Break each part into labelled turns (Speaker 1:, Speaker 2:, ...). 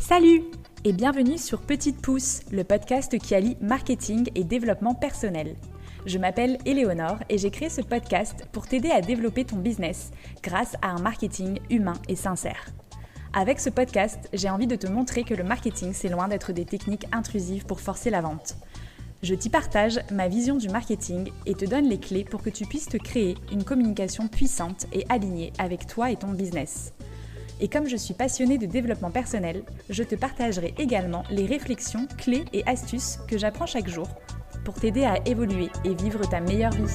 Speaker 1: Salut et bienvenue sur Petite Pousse, le podcast qui allie marketing et développement personnel. Je m'appelle Éléonore et j'ai créé ce podcast pour t'aider à développer ton business grâce à un marketing humain et sincère. Avec ce podcast, j'ai envie de te montrer que le marketing, c'est loin d'être des techniques intrusives pour forcer la vente. Je t'y partage ma vision du marketing et te donne les clés pour que tu puisses te créer une communication puissante et alignée avec toi et ton business. Et comme je suis passionnée de développement personnel, je te partagerai également les réflexions, clés et astuces que j'apprends chaque jour pour t'aider à évoluer et vivre ta meilleure vie.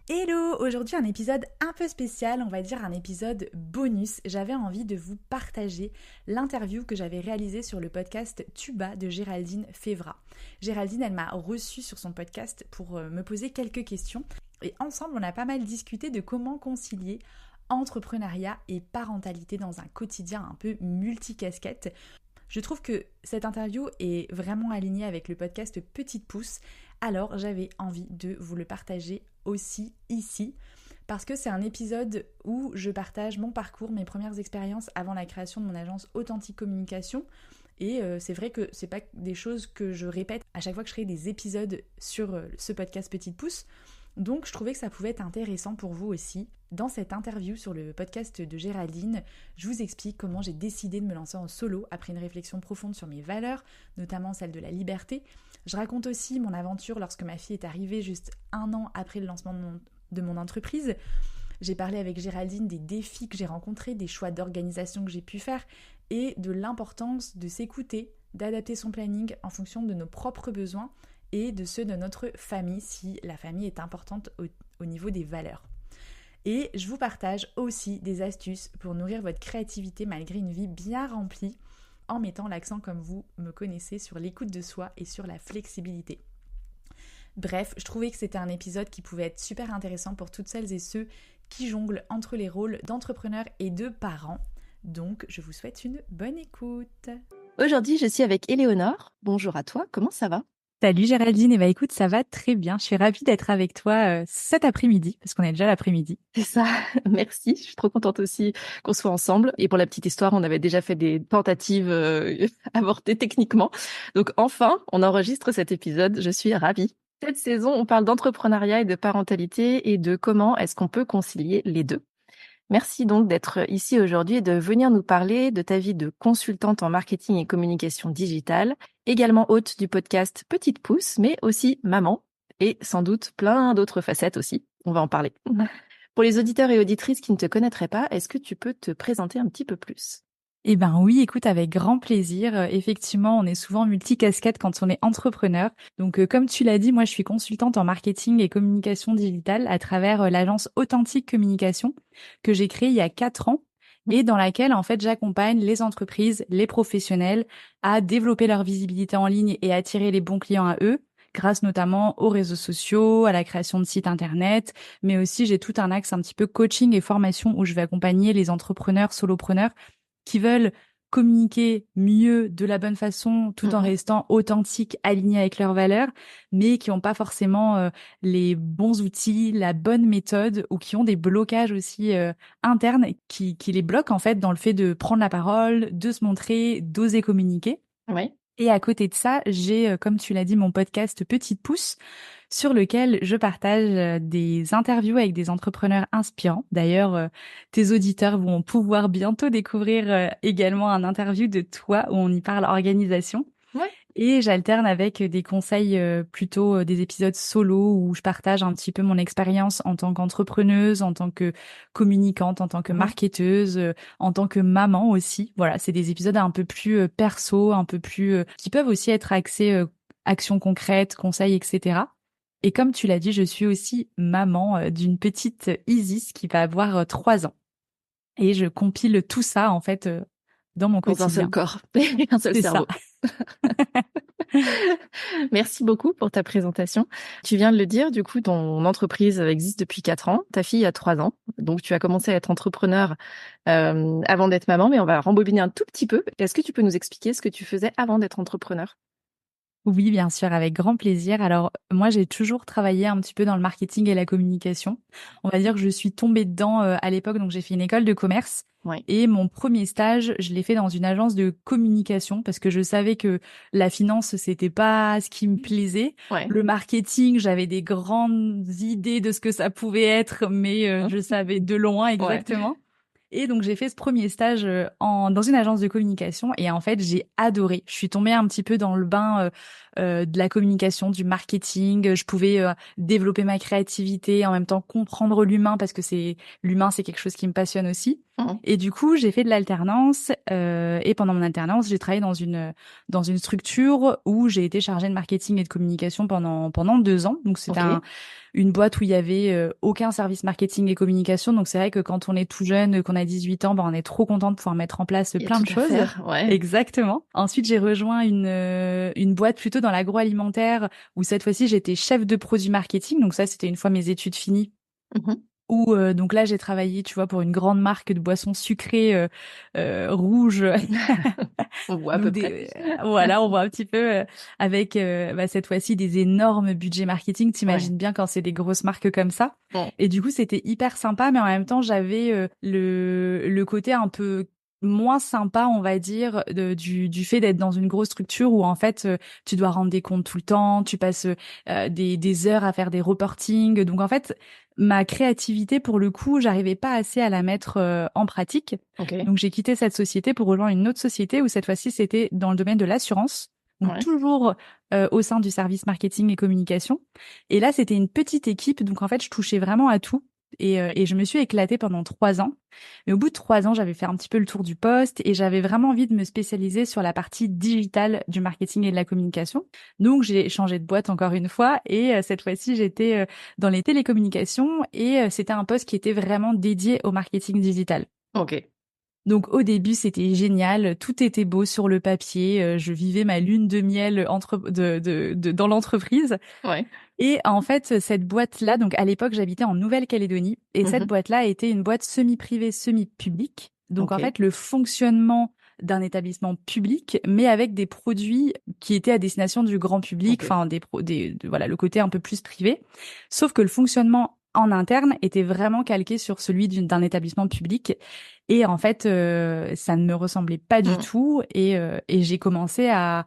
Speaker 1: Hello! Aujourd'hui un épisode un peu spécial, on va dire un épisode bonus. J'avais envie de vous partager l'interview que j'avais réalisée sur le podcast Tuba de Géraldine Févra. Géraldine, elle m'a reçue sur son podcast pour me poser quelques questions et ensemble on a pas mal discuté de comment concilier entrepreneuriat et parentalité dans un quotidien un peu multicasquette. Je trouve que cette interview est vraiment alignée avec le podcast Petite Pousse, alors j'avais envie de vous le partager aussi ici, parce que c'est un épisode où je partage mon parcours, mes premières expériences avant la création de mon agence Authentique Communication. Et c'est vrai que c'est pas des choses que je répète à chaque fois que je crée des épisodes sur ce podcast Petite Pousse. Donc je trouvais que ça pouvait être intéressant pour vous aussi. Dans cette interview sur le podcast de Géraldine, je vous explique comment j'ai décidé de me lancer en solo après une réflexion profonde sur mes valeurs, notamment celle de la liberté. Je raconte aussi mon aventure lorsque ma fille est arrivée juste 1 an après le lancement de mon entreprise. J'ai parlé avec Géraldine des défis que j'ai rencontrés, des choix d'organisation que j'ai pu faire et de l'importance de s'écouter, d'adapter son planning en fonction de nos propres besoins et de ceux de notre famille, si la famille est importante au niveau des valeurs. Et je vous partage aussi des astuces pour nourrir votre créativité malgré une vie bien remplie, en mettant l'accent, comme vous me connaissez, sur l'écoute de soi et sur la flexibilité. Bref, je trouvais que c'était un épisode qui pouvait être super intéressant pour toutes celles et ceux qui jonglent entre les rôles d'entrepreneur et de parents. Donc, je vous souhaite une bonne écoute.
Speaker 2: Aujourd'hui, je suis avec Éléonore. Bonjour à toi, comment ça va ?
Speaker 1: Salut Géraldine, écoute, ça va très bien. Je suis ravie d'être avec toi cet après-midi, parce qu'on est déjà l'après-midi.
Speaker 2: C'est ça, merci. Je suis trop contente aussi qu'on soit ensemble. Et pour la petite histoire, on avait déjà fait des tentatives avortées techniquement. Donc enfin, on enregistre cet épisode. Je suis ravie. Cette saison, on parle d'entrepreneuriat et de parentalité et de comment est-ce qu'on peut concilier les deux. Merci donc d'être ici aujourd'hui et de venir nous parler de ta vie de consultante en marketing et communication digitale, également hôte du podcast Petite Pousse, mais aussi maman et sans doute plein d'autres facettes aussi. On va en parler. Pour les auditeurs et auditrices qui ne te connaîtraient pas, est-ce que tu peux te présenter un petit peu plus ?
Speaker 1: Eh ben oui, écoute, avec grand plaisir. Effectivement, on est souvent multicasquette quand on est entrepreneur. Donc, comme tu l'as dit, moi, je suis consultante en marketing et communication digitale à travers l'agence Authentique Communication que j'ai créée il y a 4 ans et dans laquelle, en fait, j'accompagne les entreprises, les professionnels à développer leur visibilité en ligne et attirer les bons clients à eux, grâce notamment aux réseaux sociaux, à la création de sites internet, mais aussi j'ai tout un axe un petit peu coaching et formation où je vais accompagner les entrepreneurs, solopreneurs qui veulent communiquer mieux de la bonne façon tout en restant authentiques, alignés avec leurs valeurs, mais qui n'ont pas forcément les bons outils, la bonne méthode ou qui ont des blocages aussi internes qui les bloquent en fait dans le fait de prendre la parole, de se montrer, d'oser communiquer.
Speaker 2: Oui.
Speaker 1: Et à côté de ça, j'ai, comme tu l'as dit, mon podcast Petite Pousse, sur lequel je partage des interviews avec des entrepreneurs inspirants. D'ailleurs, tes auditeurs vont pouvoir bientôt découvrir également un interview de toi où on y parle organisation.
Speaker 2: Ouais.
Speaker 1: Et j'alterne avec des conseils plutôt des épisodes solo où je partage un petit peu mon expérience en tant qu'entrepreneuse, en tant que communicante, en tant que marketeuse, en tant que maman aussi. Voilà, c'est des épisodes un peu plus perso, un peu plus qui peuvent aussi être axés actions concrètes, conseils, etc. Et comme tu l'as dit, je suis aussi maman d'une petite Isis qui va avoir 3 ans. Et je compile tout ça en fait dans mon
Speaker 2: Dans
Speaker 1: quotidien.
Speaker 2: un seul corps, un seul
Speaker 1: C'est
Speaker 2: cerveau.
Speaker 1: ça.
Speaker 2: Merci beaucoup pour ta présentation. Tu viens de le dire, du coup, ton entreprise existe depuis 4 ans. Ta fille a 3 ans. Donc, tu as commencé à être entrepreneur avant d'être maman, mais on va rembobiner un tout petit peu. Est-ce que tu peux nous expliquer ce que tu faisais avant d'être entrepreneur ?
Speaker 1: Oui, bien sûr, avec grand plaisir. Alors, moi, j'ai toujours travaillé un petit peu dans le marketing et la communication. On va dire que je suis tombée dedans à l'époque, donc j'ai fait une école de commerce.
Speaker 2: Ouais.
Speaker 1: Et mon premier stage, je l'ai fait dans une agence de communication parce que je savais que la finance, c'était pas ce qui me plaisait.
Speaker 2: Ouais.
Speaker 1: Le marketing, j'avais des grandes idées de ce que ça pouvait être, mais
Speaker 2: Hein.
Speaker 1: je savais de loin
Speaker 2: Ouais.
Speaker 1: exactement. Et donc j'ai fait ce premier stage dans une agence de communication et en fait j'ai adoré. Je suis tombée un petit peu dans le bain de la communication, du marketing. Je pouvais développer ma créativité, en même temps comprendre l'humain parce que l'humain c'est quelque chose qui me passionne aussi.
Speaker 2: Hein.
Speaker 1: Et du coup j'ai fait de l'alternance et pendant mon alternance j'ai travaillé dans une structure où j'ai été chargée de marketing et de communication pendant 2 ans. Donc c'était
Speaker 2: Ok.
Speaker 1: une boîte où il y avait aucun service marketing et communication. Donc c'est vrai que quand on est tout jeune, qu'on a 18 ans, ben on est trop content de pouvoir mettre en place
Speaker 2: Il y a
Speaker 1: plein
Speaker 2: tout
Speaker 1: de
Speaker 2: à
Speaker 1: choses.
Speaker 2: faire. Ouais.
Speaker 1: Exactement. Ensuite, j'ai rejoint une boîte plutôt dans l'agroalimentaire où cette fois-ci j'étais chef de produit marketing. Donc ça, c'était une fois mes études finies.
Speaker 2: Mhm.
Speaker 1: Où donc là j'ai travaillé, tu vois, pour une grande marque de boissons sucrées rouges.
Speaker 2: On voit à
Speaker 1: Donc
Speaker 2: peu près.
Speaker 1: voilà, on voit un petit peu avec cette fois-ci des énormes budgets marketing.
Speaker 2: Ouais.
Speaker 1: T'imagines bien quand c'est des grosses marques comme ça.
Speaker 2: Bon.
Speaker 1: Et du coup, c'était hyper sympa, mais en même temps, j'avais le côté un peu moins sympa, on va dire, du fait d'être dans une grosse structure où en fait tu dois rendre des comptes tout le temps, tu passes des heures à faire des reportings. Donc en fait, ma créativité, pour le coup, j'arrivais pas assez à la mettre en pratique.
Speaker 2: Ok.
Speaker 1: Donc j'ai quitté cette société pour rejoindre une autre société où cette fois-ci c'était dans le domaine de l'assurance. Donc
Speaker 2: Ouais.
Speaker 1: toujours au sein du service marketing et communication. Et là c'était une petite équipe, donc en fait je touchais vraiment à tout. Et je me suis éclatée pendant 3 ans. Mais au bout de 3 ans, j'avais fait un petit peu le tour du poste et j'avais vraiment envie de me spécialiser sur la partie digitale du marketing et de la communication. Donc j'ai changé de boîte encore une fois et cette fois-ci j'étais dans les télécommunications et c'était un poste qui était vraiment dédié au marketing digital.
Speaker 2: Ok.
Speaker 1: Donc au début, c'était génial, tout était beau sur le papier, je vivais ma lune de miel dans l'entreprise.
Speaker 2: Ouais.
Speaker 1: Et en fait, cette boîte-là, donc à l'époque, j'habitais en Nouvelle-Calédonie et cette
Speaker 2: Mhm.
Speaker 1: boîte-là était une boîte semi-privée, semi-publique. Donc en
Speaker 2: Ok.
Speaker 1: fait, le fonctionnement d'un établissement public, mais avec des produits qui étaient à destination du grand public,
Speaker 2: Ok.
Speaker 1: enfin voilà, le côté un peu plus privé. Sauf que le fonctionnement en interne était vraiment calqué sur celui d'un établissement public. Et en fait, ça ne me ressemblait pas du
Speaker 2: Mm.
Speaker 1: tout. Et j'ai commencé à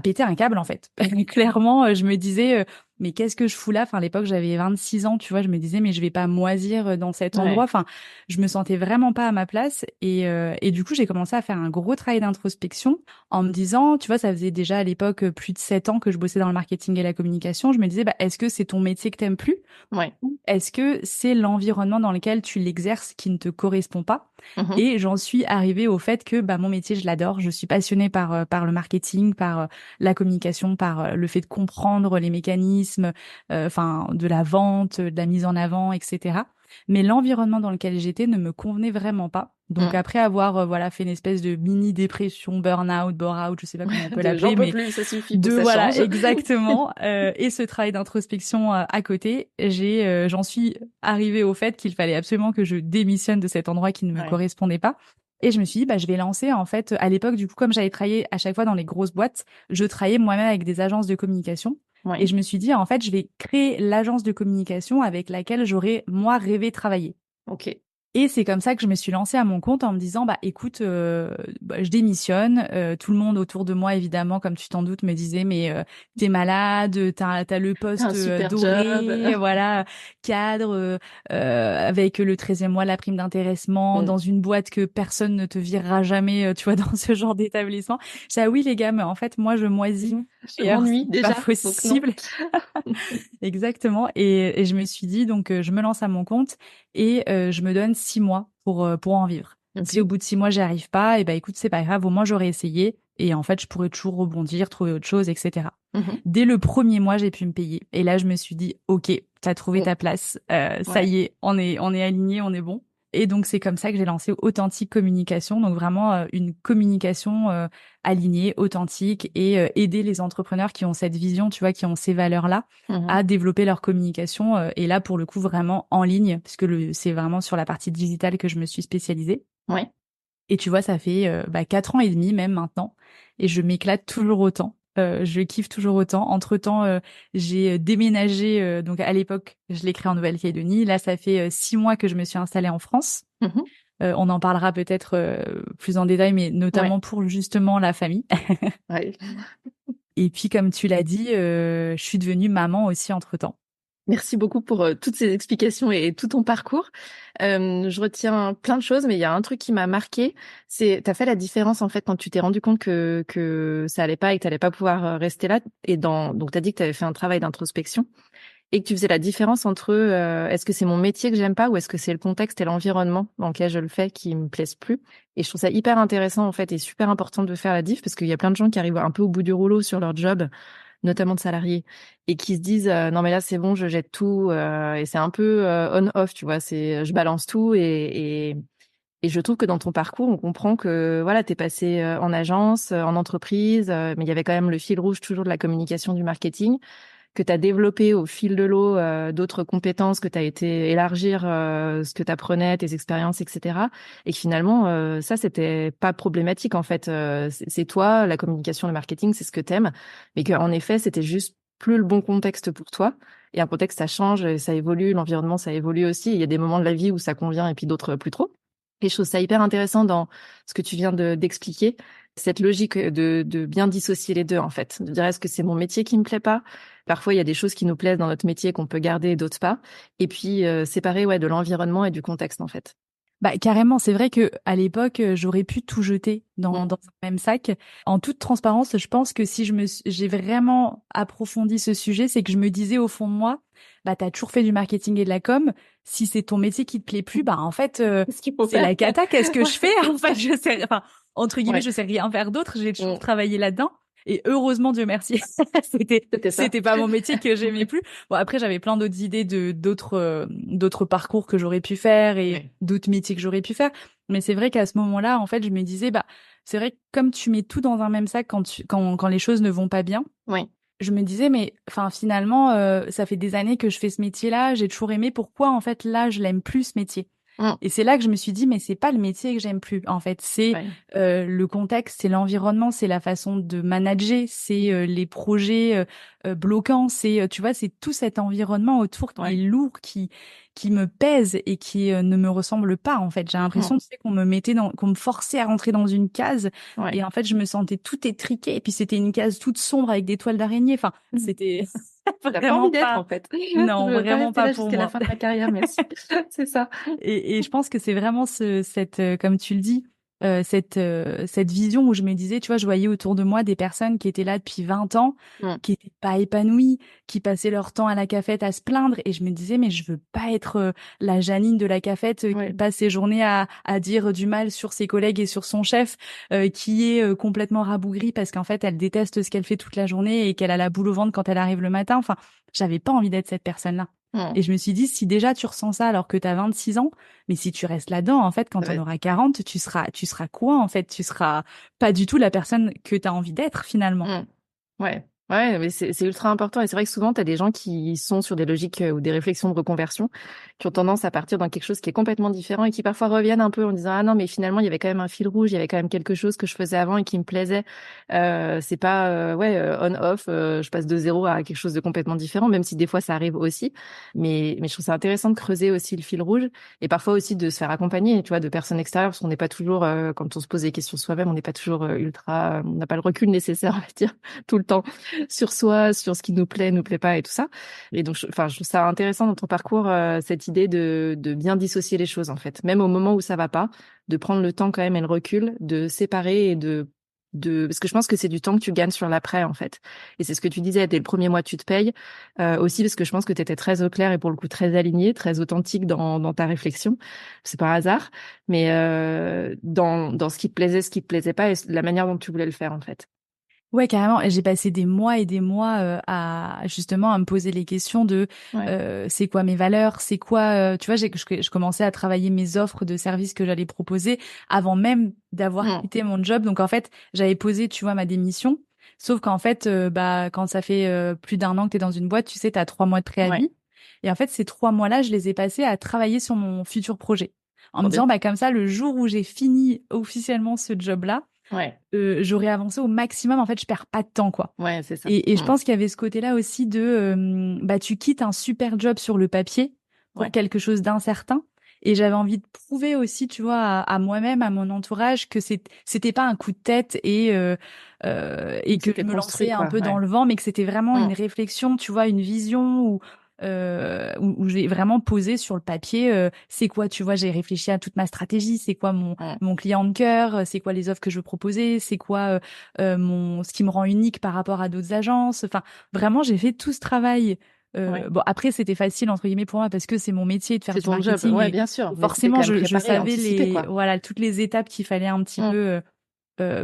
Speaker 1: péter un câble, en fait. Clairement, je me disais, mais qu'est-ce que je fous là? Enfin, à l'époque, j'avais 26 ans, tu vois, je me disais, mais je vais pas moisir dans cet endroit.
Speaker 2: Ouais.
Speaker 1: Enfin, je me sentais vraiment pas à ma place. Et du coup, j'ai commencé à faire un gros travail d'introspection en me disant, tu vois, ça faisait déjà à l'époque plus de 7 ans que je bossais dans le marketing et la communication. Je me disais, bah, est-ce que c'est ton métier que t'aimes plus?
Speaker 2: Ouais.
Speaker 1: Est-ce que c'est l'environnement dans lequel tu l'exerces qui ne te correspond pas?
Speaker 2: Mhm.
Speaker 1: Et j'en suis arrivée au fait que bah, mon métier, je l'adore. Je suis passionnée par le marketing, par la communication, par le fait de comprendre les mécanismes, enfin de la vente, de la mise en avant, etc. Mais l'environnement dans lequel j'étais ne me convenait vraiment pas. Donc
Speaker 2: Mm.
Speaker 1: après avoir voilà fait une espèce de mini dépression, burn-out, bore-out, je sais pas comment on peut
Speaker 2: J'en
Speaker 1: l'appeler,
Speaker 2: peux
Speaker 1: mais
Speaker 2: plus, ça suffit, faut que
Speaker 1: de
Speaker 2: ça
Speaker 1: voilà
Speaker 2: change.
Speaker 1: exactement et ce travail d'introspection à côté, j'en suis arrivée au fait qu'il fallait absolument que je démissionne de cet endroit qui ne me
Speaker 2: Ouais.
Speaker 1: correspondait pas. Et je me suis dit, bah, je vais lancer, en fait, à l'époque, du coup, comme j'avais travaillé à chaque fois dans les grosses boîtes, je travaillais moi-même avec des agences de communication. Et
Speaker 2: Ouais.
Speaker 1: je me suis dit, en fait, je vais créer l'agence de communication avec laquelle j'aurais, moi, rêvé travailler.
Speaker 2: Ok.
Speaker 1: Et c'est comme ça que je me suis lancée à mon compte en me disant, bah écoute, bah, je démissionne. Tout le monde autour de moi, évidemment, comme tu t'en doutes, me disait, mais t'es malade, t'as le
Speaker 2: T'as un
Speaker 1: poste
Speaker 2: super job.
Speaker 1: doré, voilà, cadre, avec le 13e mois, la prime d'intéressement,
Speaker 2: Mm.
Speaker 1: dans une boîte que personne ne te virera jamais, tu vois, dans ce genre d'établissement. Je dis, ah oui les gars, mais en fait, moi, je moisis.
Speaker 2: Je
Speaker 1: D'ailleurs,
Speaker 2: m'ennuie
Speaker 1: c'est pas
Speaker 2: déjà, donc non.
Speaker 1: possible. Exactement. Et je me suis dit, donc, je me lance à mon compte et je me donne 6 mois pour en vivre. Si au
Speaker 2: Ok.
Speaker 1: bout de 6 mois, j'y arrive pas, et ben écoute, c'est pas grave, au moins j'aurais essayé. Et en fait, je pourrais toujours rebondir, trouver autre chose, etc.
Speaker 2: Mhm.
Speaker 1: Dès le premier mois, j'ai pu me payer. Et là, je me suis dit, OK, t'as trouvé
Speaker 2: Bon.
Speaker 1: ta place. Ça
Speaker 2: Ouais.
Speaker 1: y est, on est aligné, on est bon. Et donc, c'est comme ça que j'ai lancé Authentique Communication. Donc, vraiment, une communication alignée, authentique et aider les entrepreneurs qui ont cette vision, tu vois, qui ont ces valeurs-là
Speaker 2: Mhm.
Speaker 1: à développer leur communication. Et là, pour le coup, vraiment en ligne, puisque c'est vraiment sur la partie digitale que je me suis spécialisée.
Speaker 2: Ouais.
Speaker 1: Et tu vois, ça fait 4 ans et demi même maintenant. Et je m'éclate toujours autant. Je kiffe toujours autant. Entre-temps, j'ai déménagé. Donc à l'époque, je l'ai créé en Nouvelle-Calédonie. Là, ça fait 6 mois que je me suis installée en France.
Speaker 2: Mhm.
Speaker 1: On en parlera peut-être plus en détail, mais
Speaker 2: Ouais.
Speaker 1: notamment pour justement la famille.
Speaker 2: Ouais.
Speaker 1: Et puis, comme tu l'as dit, je suis devenue maman aussi entre-temps.
Speaker 2: Merci beaucoup pour toutes ces explications et tout ton parcours. Je retiens plein de choses, mais il y a un truc qui m'a marqué, c'est t'as fait la différence en fait quand tu t'es rendu compte que ça allait pas et que t'allais pas pouvoir rester là. Et donc t'as dit que t'avais fait un travail d'introspection et que tu faisais la différence entre est-ce que c'est mon métier que j'aime pas ou est-ce que c'est le contexte et l'environnement dans lequel je le fais qui me plaisent plus. Et je trouve ça hyper intéressant en fait et super important de faire la diff parce qu'il y a plein de gens qui arrivent un peu au bout du rouleau sur leur job, notamment de salariés, et qui se disent non mais là c'est bon, je jette tout et c'est un peu on-off, tu vois, c'est je balance tout et je trouve que dans ton parcours, on comprend que voilà, t'es passé en agence, en entreprise, mais il y avait quand même le fil rouge toujours de la communication, du marketing, que tu as développé au fil de l'eau d'autres compétences, que tu as été élargir ce que tu apprenais, tes expériences, etc. Et que finalement, ça, c'était pas problématique en fait. C'est toi, la communication, le marketing, c'est ce que t'aimes, mais qu'en effet, c'était juste plus le bon contexte pour toi. Et un contexte, ça change, et ça évolue, l'environnement, ça évolue aussi. Il y a des moments de la vie où ça convient et puis d'autres plus trop. Et je trouve ça hyper intéressant dans ce que tu viens d'expliquer, cette logique de bien dissocier les deux, en fait. De dire, est-ce que c'est mon métier qui me plaît pas? Parfois, il y a des choses qui nous plaisent dans notre métier qu'on peut garder et d'autres pas. Et puis, séparer, ouais, de l'environnement et du contexte, en fait.
Speaker 1: Bah carrément, c'est vrai que à l'époque, j'aurais pu tout jeter dans
Speaker 2: Mm.
Speaker 1: un même sac. En toute transparence, je pense que si j'ai vraiment approfondi ce sujet, c'est que je me disais au fond de moi, bah t'as toujours fait du marketing et de la com. Si c'est ton métier qui te plaît plus, bah en fait,
Speaker 2: Qu'est-ce qu'il faut
Speaker 1: c'est
Speaker 2: faire?
Speaker 1: la cata. Qu'est-ce que
Speaker 2: Ouais.
Speaker 1: je fais? En fait, je sais, enfin entre guillemets,
Speaker 2: Ouais.
Speaker 1: je sais rien faire d'autre. J'ai toujours
Speaker 2: Mm.
Speaker 1: travaillé là-dedans. Et heureusement, Dieu merci,
Speaker 2: C'était ça.
Speaker 1: c'était pas mon métier que j'aimais plus. Bon, après, j'avais plein d'autres idées de d'autres parcours que j'aurais pu faire et
Speaker 2: Ouais.
Speaker 1: d'autres métiers que j'aurais pu faire. Mais c'est vrai qu'à ce moment-là, en fait, je me disais, bah, c'est vrai que comme tu mets tout dans un même sac quand les choses ne vont pas bien,
Speaker 2: Ouais.
Speaker 1: je me disais, mais enfin, finalement, ça fait des années que je fais ce métier-là, j'ai toujours aimé. Pourquoi, en fait, là, je l'aime plus, ce métier?
Speaker 2: Mm.
Speaker 1: Et c'est là que je me suis dit, mais c'est pas le métier que j'aime plus. En fait, c'est
Speaker 2: Ouais.
Speaker 1: le contexte, c'est l'environnement, c'est la façon de manager, c'est les projets bloquants, c'est tu vois, c'est tout cet environnement autour qui est
Speaker 2: Ouais.
Speaker 1: lourd, qui me pèse et qui ne me ressemble pas. En fait, j'ai l'impression,
Speaker 2: Mm.
Speaker 1: tu sais, qu'on me forçait à rentrer dans une case
Speaker 2: Ouais.
Speaker 1: et en fait, je me sentais tout étriqué et puis c'était une case toute sombre avec des toiles d'araignée. Enfin,
Speaker 2: Mm.
Speaker 1: c'était
Speaker 2: T'as pas envie
Speaker 1: vraiment
Speaker 2: d'être,
Speaker 1: pas,
Speaker 2: en fait. Je
Speaker 1: non,
Speaker 2: veux pas
Speaker 1: vraiment
Speaker 2: rester
Speaker 1: pas
Speaker 2: là
Speaker 1: pour
Speaker 2: jusqu'à la
Speaker 1: moi.
Speaker 2: fin de ma carrière, merci. C'est ça.
Speaker 1: Et je pense que c'est vraiment comme tu le dis, cette vision où je me disais, tu vois, je voyais autour de moi des personnes qui étaient là depuis 20 ans,
Speaker 2: Mm.
Speaker 1: qui étaient pas épanouies, qui passaient leur temps à la cafette à se plaindre. Et je me disais, mais je veux pas être la Janine de la cafette qui
Speaker 2: Ouais.
Speaker 1: passe ses journées à dire du mal sur ses collègues et sur son chef, qui est complètement rabougrie parce qu'en fait, elle déteste ce qu'elle fait toute la journée et qu'elle a la boule au ventre quand elle arrive le matin. Enfin, j'avais pas envie d'être cette personne-là.
Speaker 2: Mm.
Speaker 1: Et je me suis dit, si déjà tu ressens ça alors que tu as 26 ans, mais si tu restes là-dedans, en fait,
Speaker 2: Ça
Speaker 1: quand
Speaker 2: va
Speaker 1: on
Speaker 2: être-
Speaker 1: aura 40, tu seras quoi, en fait? Tu seras pas du tout la personne que tu as envie d'être, finalement.
Speaker 2: Mm. Ouais, ouais, mais c'est ultra important. Et c'est vrai que souvent, tu as des gens qui sont sur des logiques ou des réflexions de reconversion, qui ont tendance à partir dans quelque chose qui est complètement différent et qui parfois reviennent un peu en disant, ah non, mais finalement, il y avait quand même un fil rouge, il y avait quand même quelque chose que je faisais avant et qui me plaisait. C'est pas, ouais, on-off, je passe de zéro à quelque chose de complètement différent, même si des fois ça arrive aussi. Mais je trouve ça intéressant de creuser aussi le fil rouge et parfois aussi de se faire accompagner, tu vois, de personnes extérieures, parce qu'on n'est pas toujours, quand on se pose des questions soi-même, on n'est pas toujours ultra, on n'a pas le recul nécessaire, on va dire, tout le temps sur soi, sur ce qui nous plaît pas et tout ça. Et donc, enfin, je trouve ça intéressant dans ton parcours, cette idée de bien dissocier les choses, en fait. Même au moment où ça va pas, de prendre le temps quand même et le recul, de séparer et parce que je pense que c'est du temps que tu gagnes sur l'après, en fait. Et c'est ce que tu disais, dès le premier mois, tu te payes. Aussi parce que je pense que tu étais très au clair et pour le coup très aligné, très authentique dans ta réflexion. C'est pas un hasard, mais dans ce qui te plaisait, ce qui te plaisait pas et la manière dont tu voulais le faire, en fait.
Speaker 1: Ouais, carrément. Et j'ai passé des mois et des mois à justement à me poser les questions de
Speaker 2: Ouais.
Speaker 1: c'est quoi mes valeurs, c'est quoi tu vois, je commençais à travailler mes offres de services que j'allais proposer avant même d'avoir
Speaker 2: Mm.
Speaker 1: quitté mon job. Donc en fait, j'avais posé, tu vois, ma démission. Sauf qu'en fait, bah quand ça fait plus d'un an que tu es dans une boîte, tu sais, tu as 3 mois de
Speaker 2: Ouais.
Speaker 1: préavis. Et en fait, ces 3 mois-là, je les ai passés à travailler sur mon futur projet. En me
Speaker 2: Trop
Speaker 1: disant,
Speaker 2: bien.
Speaker 1: bah comme ça, le jour où j'ai fini officiellement ce job-là,
Speaker 2: Ouais.
Speaker 1: j'aurais avancé au maximum. En fait, je perds pas de temps, quoi.
Speaker 2: Ouais, c'est ça.
Speaker 1: Et je pense qu'il y avait ce côté-là aussi de, bah, tu quittes un super job sur le papier pour
Speaker 2: Ouais.
Speaker 1: quelque chose d'incertain. Et j'avais envie de prouver aussi, tu vois, à moi-même, à mon entourage, que c'était pas un coup de tête et que je
Speaker 2: C'était
Speaker 1: me
Speaker 2: construit,
Speaker 1: lançais un
Speaker 2: quoi.
Speaker 1: peu dans
Speaker 2: Ouais.
Speaker 1: le vent, mais que c'était vraiment une
Speaker 2: Mm.
Speaker 1: réflexion, tu vois, une vision où j'ai vraiment posé sur le papier, c'est quoi, tu vois, j'ai réfléchi à toute ma stratégie, c'est quoi
Speaker 2: Mm.
Speaker 1: mon client de cœur, c'est quoi les offres que je veux proposer, c'est quoi ce qui me rend unique par rapport à d'autres agences. Enfin, vraiment, j'ai fait tout ce travail.
Speaker 2: Ouais.
Speaker 1: Bon, après, c'était facile, entre guillemets, pour moi, parce que c'est mon métier de faire
Speaker 2: C'est
Speaker 1: du
Speaker 2: ton job.
Speaker 1: marketing
Speaker 2: Ouais, bien sûr.
Speaker 1: et
Speaker 2: Mais c'était quand
Speaker 1: forcément,
Speaker 2: même
Speaker 1: je
Speaker 2: préparé,
Speaker 1: savais
Speaker 2: anticipé, quoi.
Speaker 1: voilà, toutes les étapes qu'il fallait un petit
Speaker 2: Mm.
Speaker 1: peu,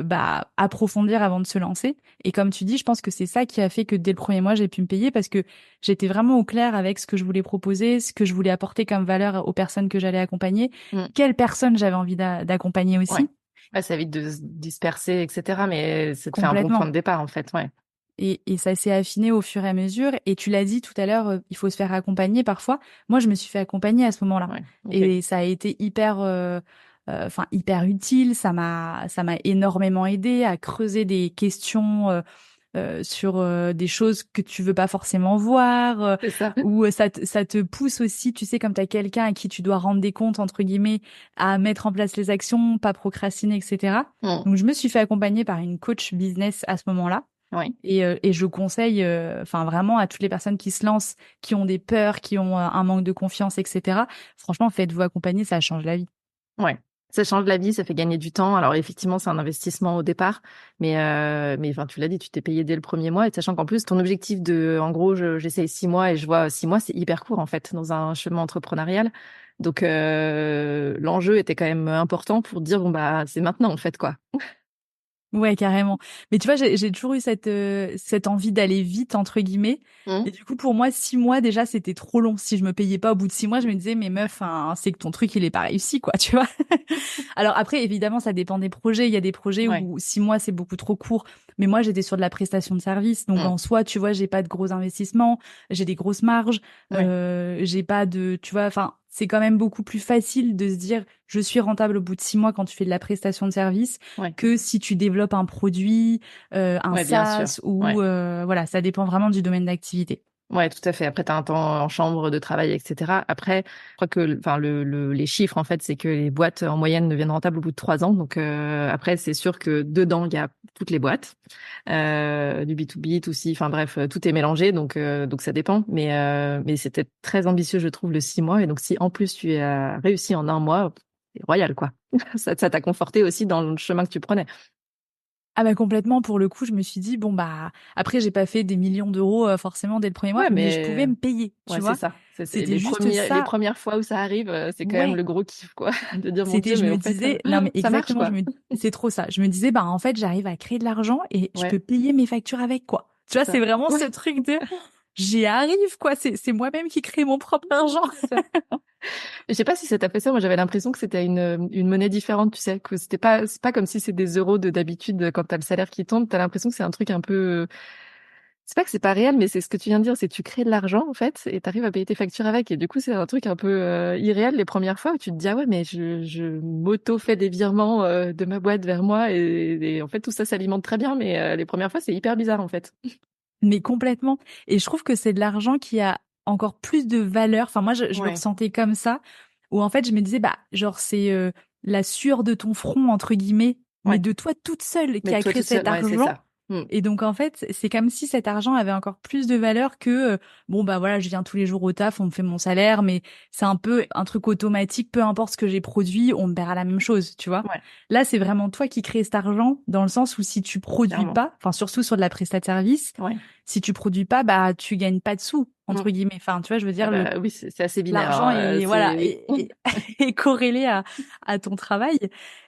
Speaker 1: bah, approfondir avant de se lancer. Et comme tu dis, je pense que c'est ça qui a fait que dès le premier mois, j'ai pu me payer parce que j'étais vraiment au clair avec ce que je voulais proposer, ce que je voulais apporter comme valeur aux personnes que j'allais accompagner,
Speaker 2: Mm.
Speaker 1: quelles personnes j'avais envie d'accompagner
Speaker 2: Ouais.
Speaker 1: aussi,
Speaker 2: Ouais, ça évite de se disperser, etc. Mais ça te fait un bon point
Speaker 1: complètement.
Speaker 2: de départ, en fait. Ouais.
Speaker 1: Et ça s'est affiné au fur et à mesure. Et tu l'as dit tout à l'heure, il faut se faire accompagner parfois. Moi, je me suis fait accompagner à ce moment-là.
Speaker 2: Ouais. Ok.
Speaker 1: Et ça a été hyper utile. Ça m'a énormément aidé à creuser des questions sur des choses que tu veux pas forcément voir,
Speaker 2: C'est ça.
Speaker 1: ou ça te pousse aussi, tu sais, comme tu as quelqu'un à qui tu dois rendre des comptes, entre guillemets, à mettre en place les actions, pas procrastiner, etc.
Speaker 2: Mm.
Speaker 1: Donc, je me suis fait accompagner par une coach business à ce moment-là.
Speaker 2: Ouais.
Speaker 1: Et je conseille, enfin vraiment à toutes les personnes qui se lancent, qui ont des peurs, qui ont un manque de confiance, etc. Franchement, faites-vous accompagner, ça change la vie.
Speaker 2: Ouais. Ça change la vie, ça fait gagner du temps. Alors effectivement, c'est un investissement au départ, mais enfin, tu l'as dit, tu t'es payé dès le premier mois, et sachant qu'en plus, ton objectif de, en gros, j'essaye 6 mois et je vois 6 mois, c'est hyper court en fait dans un chemin entrepreneurial. Donc l'enjeu était quand même important pour dire bon bah c'est maintenant en fait quoi.
Speaker 1: Ouais, carrément. Mais tu vois, j'ai toujours eu cette envie d'aller vite, entre guillemets.
Speaker 2: Mm.
Speaker 1: Et du coup, pour moi, 6 mois, déjà, c'était trop long. Si je me payais pas au bout de 6 mois, je me disais, mais meuf, hein, c'est que ton truc, il est pas réussi, quoi, tu vois. Alors après, évidemment, ça dépend des projets. Il y a des projets
Speaker 2: Ouais.
Speaker 1: où 6 mois, c'est beaucoup trop court. Mais moi, j'étais sur de la prestation de service. Donc,
Speaker 2: Mm.
Speaker 1: en soi, tu vois, j'ai pas de gros investissements. J'ai des grosses marges.
Speaker 2: Ouais.
Speaker 1: J'ai pas de, tu vois, enfin, c'est quand même beaucoup plus facile de se dire, je suis rentable au bout de 6 mois quand tu fais de la prestation de service
Speaker 2: Ouais.
Speaker 1: que si tu développes un produit, un
Speaker 2: Ouais, bien sûr.
Speaker 1: SaaS ou
Speaker 2: Ouais.
Speaker 1: voilà, ça dépend vraiment du domaine d'activité.
Speaker 2: Ouais, tout à fait. Après, tu as un temps en chambre de travail, etc. Après, je crois que enfin, les chiffres, en fait, c'est que les boîtes, en moyenne, deviennent rentables au bout de 3 ans. Donc, après, c'est sûr que dedans, il y a toutes les boîtes, du B2B, B2C, enfin bref, tout est mélangé. Donc ça dépend. Mais c'était très ambitieux, je trouve, le 6 mois. Et donc, si en plus, tu as réussi en un mois, c'est royal, quoi. Ça t'a conforté aussi dans le chemin que tu prenais.
Speaker 1: Ah bah complètement, pour le coup, je me suis dit, bon bah, après, j'ai pas fait des millions d'euros forcément dès le premier mois,
Speaker 2: Ouais,
Speaker 1: mais je pouvais
Speaker 2: mais
Speaker 1: me payer,
Speaker 2: ouais,
Speaker 1: tu
Speaker 2: c'est
Speaker 1: vois.
Speaker 2: ça. C'est
Speaker 1: C'était juste
Speaker 2: les
Speaker 1: ça.
Speaker 2: premières fois où ça arrive, c'est quand même
Speaker 1: Ouais.
Speaker 2: le gros kiff, quoi. De dire, mon
Speaker 1: C'était,
Speaker 2: Dieu,
Speaker 1: je
Speaker 2: mais
Speaker 1: me
Speaker 2: en fait,
Speaker 1: disais, non mais
Speaker 2: ça marche,
Speaker 1: exactement,
Speaker 2: quoi.
Speaker 1: c'est trop ça. Je me disais, bah en fait, j'arrive à créer de l'argent et je
Speaker 2: Ouais,
Speaker 1: peux payer mes factures avec, quoi. Tu
Speaker 2: c'est
Speaker 1: vois, c'est
Speaker 2: ça.
Speaker 1: vraiment ce
Speaker 2: Ouais,
Speaker 1: truc de, j'y arrive, quoi. C'est moi-même qui crée mon propre argent.
Speaker 2: c'est ça. Je sais pas si ça t'a fait ça. Moi, j'avais l'impression que c'était une monnaie différente, tu sais, que c'est pas comme si c'est des euros d'habitude quand t'as le salaire qui tombe. T'as l'impression que c'est un truc un peu, c'est pas que c'est pas réel, mais c'est ce que tu viens de dire, c'est que tu crées de l'argent, en fait, et t'arrives à payer tes factures avec. Et du coup, c'est un truc un peu irréel les premières fois où tu te dis, ah ouais, mais je m'auto-fais des virements de ma boîte vers moi et en fait, tout ça s'alimente très bien, mais les premières fois, c'est hyper bizarre, en fait.
Speaker 1: Mais complètement. Et je trouve que c'est de l'argent qui a encore plus de valeur. Enfin, moi, je le
Speaker 2: Ouais,
Speaker 1: ressentais comme ça, où en fait, je me disais, bah, genre, c'est la sueur de ton front, entre guillemets, mais
Speaker 2: ouais.
Speaker 1: de toi toute seule qui
Speaker 2: Mais
Speaker 1: a
Speaker 2: toi
Speaker 1: créé
Speaker 2: toute seule,
Speaker 1: cet
Speaker 2: ouais, c'est
Speaker 1: argent.
Speaker 2: ça. Hmm.
Speaker 1: Et donc, en fait, c'est comme si cet argent avait encore plus de valeur que, bon, bah voilà, je viens tous les jours au taf, on me fait mon salaire, mais c'est un peu un truc automatique, peu importe ce que j'ai produit, on me paiera la même chose, tu vois.
Speaker 2: Ouais,
Speaker 1: Là, c'est vraiment toi qui crée cet argent, dans le sens où si tu produis
Speaker 2: clairement.
Speaker 1: pas, enfin, surtout sur de la prestat de service,
Speaker 2: Ouais.
Speaker 1: si tu produis pas, bah tu gagnes pas de sous
Speaker 2: Hmm.
Speaker 1: entre guillemets. Enfin, tu vois, je veux
Speaker 2: Ah
Speaker 1: dire
Speaker 2: bah oui, c'est assez binaire,
Speaker 1: l'argent
Speaker 2: hein.
Speaker 1: est voilà
Speaker 2: C'est oui.
Speaker 1: est corrélé à ton travail.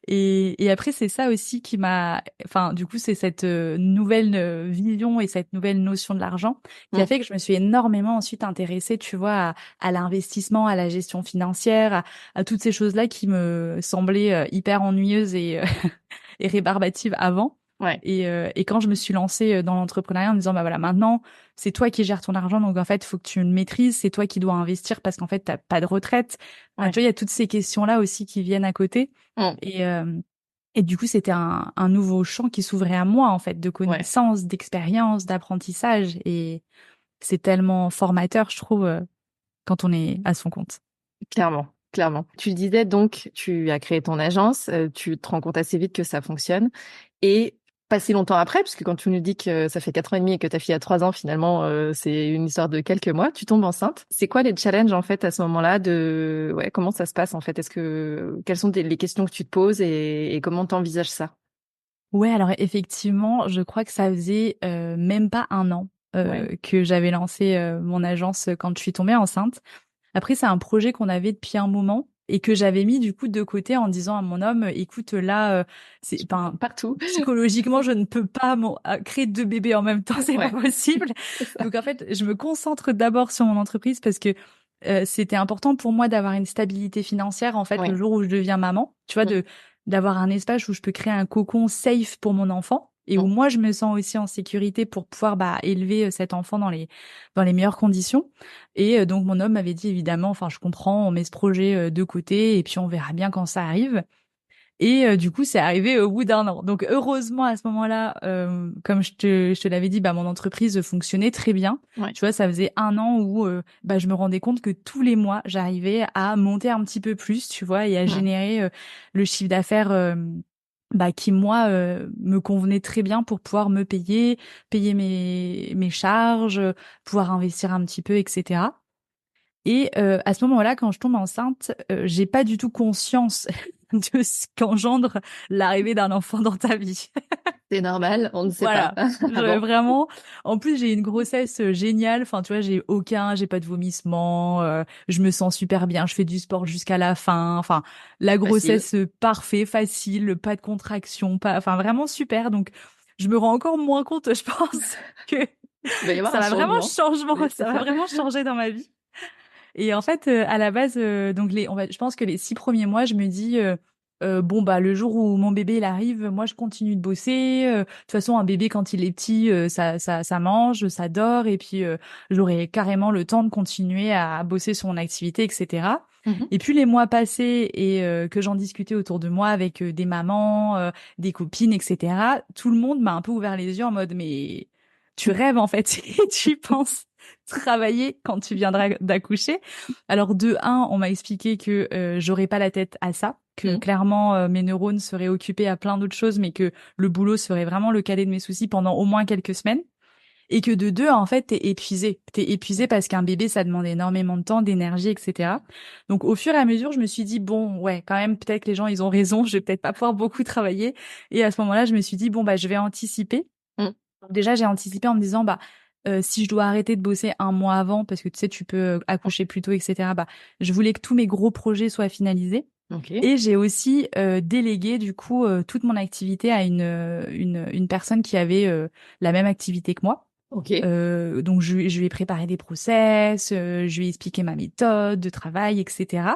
Speaker 1: Et après c'est ça aussi qui m'a, enfin du coup c'est cette nouvelle vision et cette nouvelle notion de l'argent qui a
Speaker 2: Hmm.
Speaker 1: fait que je me suis énormément ensuite intéressée, tu vois, à l'investissement, à la gestion financière, à toutes ces choses-là qui me semblaient hyper ennuyeuses et et rébarbatives avant.
Speaker 2: Ouais.
Speaker 1: Et quand je me suis lancée dans l'entrepreneuriat en me disant, bah voilà, maintenant, c'est toi qui gères ton argent, donc en fait, il faut que tu le maîtrises, c'est toi qui dois investir parce qu'en fait, t'as pas de retraite. Enfin,
Speaker 2: Ouais.
Speaker 1: tu vois, il y a toutes ces questions-là aussi qui viennent à côté.
Speaker 2: Hmm.
Speaker 1: Et, euh, Et du coup, c'était un nouveau champ qui s'ouvrait à moi, en fait, de
Speaker 2: Ouais,
Speaker 1: connaissances, d'expériences, d'apprentissage. Et c'est tellement formateur, je trouve, quand on est à son compte.
Speaker 2: clairement, clairement. Tu le disais donc, tu as créé ton agence, tu te rends compte assez vite que ça fonctionne. Et pas si longtemps après, puisque quand tu nous dis que ça fait 4 ans et demi et que ta fille a 3 ans, finalement, c'est une histoire de quelques mois, tu tombes enceinte. C'est quoi les challenges, en fait, à ce moment-là de, ouais, comment ça se passe, en fait? Quelles sont les questions que tu te poses et comment t'envisages ça?
Speaker 1: Ouais, alors effectivement, je crois que ça faisait même pas un an
Speaker 2: Ouais.
Speaker 1: que j'avais lancé mon agence quand je suis tombée enceinte. Après, c'est un projet qu'on avait depuis un moment et que j'avais mis du coup de côté en disant à mon homme, écoute, là,
Speaker 2: Je peux pas
Speaker 1: enfin,
Speaker 2: partout.
Speaker 1: psychologiquement, je ne peux pas créer deux bébés en même temps, c'est pas
Speaker 2: Ouais,
Speaker 1: possible.
Speaker 2: c'est ça.
Speaker 1: Donc en fait, je me concentre d'abord sur mon entreprise parce que c'était important pour moi d'avoir une stabilité financière en fait le
Speaker 2: Ouais.
Speaker 1: jour où je deviens maman, tu vois,
Speaker 2: Mm,
Speaker 1: d'avoir un espace où je peux créer un cocon safe pour mon enfant et où
Speaker 2: mm.
Speaker 1: moi je me sens aussi en sécurité pour pouvoir élever cet enfant dans les meilleures conditions. Et donc mon homme m'avait dit évidemment, enfin je comprends, on met ce projet de côté et puis on verra bien quand ça arrive. Et du coup, c'est arrivé au bout d'un an. Donc heureusement à ce moment-là, comme je te l'avais dit, mon entreprise fonctionnait très bien.
Speaker 2: Ouais.
Speaker 1: Tu vois, ça faisait un an où je me rendais compte que tous les mois, j'arrivais à monter un petit peu plus, tu vois, et à
Speaker 2: Mm.
Speaker 1: générer le chiffre d'affaires qui moi me convenait très bien pour pouvoir me payer mes charges, pouvoir investir un petit peu, etc. Et à ce moment-là, quand je tombe enceinte, j'ai pas du tout conscience de ce qu'engendre l'arrivée d'un enfant dans ta vie.
Speaker 2: C'est normal, on ne sait pas.
Speaker 1: Voilà.
Speaker 2: Ah bon?
Speaker 1: Vraiment. En plus, j'ai une grossesse géniale. Enfin, tu vois, j'ai pas de vomissement. Je me sens super bien. Je fais du sport jusqu'à la fin. Enfin, la
Speaker 2: Facile.
Speaker 1: grossesse parfait, facile, pas de contraction, enfin, vraiment super. Donc, je me rends encore moins compte, je pense, que
Speaker 2: Il va y avoir
Speaker 1: ça
Speaker 2: un
Speaker 1: va vraiment
Speaker 2: changement.
Speaker 1: changement,
Speaker 2: Oui, c'est
Speaker 1: ça va
Speaker 2: ça.
Speaker 1: vraiment changer dans ma vie. Et en fait, à la base, donc je pense que les 6 premiers mois, je me dis bon le jour où mon bébé il arrive, moi je continue de bosser. De toute façon, un bébé quand il est petit, ça mange, ça dort, et puis j'aurai carrément le temps de continuer à bosser sur mon activité, etc.
Speaker 2: Mhm.
Speaker 1: Et puis les mois passés et que j'en discutais autour de moi avec des mamans, des copines, etc. Tout le monde m'a un peu ouvert les yeux en mode mais tu rêves en fait et tu penses travailler quand tu viendras d'accoucher. Alors de un, on m'a expliqué que j'aurais pas la tête à ça, que
Speaker 2: Mhm.
Speaker 1: clairement mes neurones seraient occupés à plein d'autres choses, mais que le boulot serait vraiment le cadet de mes soucis pendant au moins quelques semaines. Et que de deux, en fait, t'es épuisé. T'es épuisé
Speaker 2: Ouais.
Speaker 1: parce qu'un bébé, ça demande énormément de temps, d'énergie, etc. Donc au fur et à mesure, je me suis dit, bon, ouais, quand même, peut-être que les gens, ils ont raison, je vais peut-être pas pouvoir beaucoup travailler. Et à ce moment-là, je me suis dit, bon, je vais anticiper.
Speaker 2: Mm.
Speaker 1: Donc déjà, j'ai anticipé en me disant, si je dois arrêter de bosser un mois avant, parce que tu sais, tu peux accoucher plus tôt, etc., je voulais que tous mes gros projets soient finalisés.
Speaker 2: Ok.
Speaker 1: Et j'ai aussi délégué, du coup, toute mon activité à une personne qui avait la même activité que moi.
Speaker 2: Ok.
Speaker 1: Donc, je lui ai préparé des process, je lui ai expliqué ma méthode de travail, etc.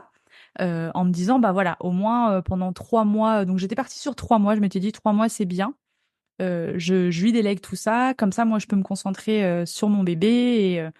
Speaker 1: En me disant, voilà, au moins pendant 3 mois, donc j'étais partie sur 3 mois, je m'étais dit 3 mois, c'est bien. Je lui délègue tout ça, comme ça, moi, je peux me concentrer sur mon bébé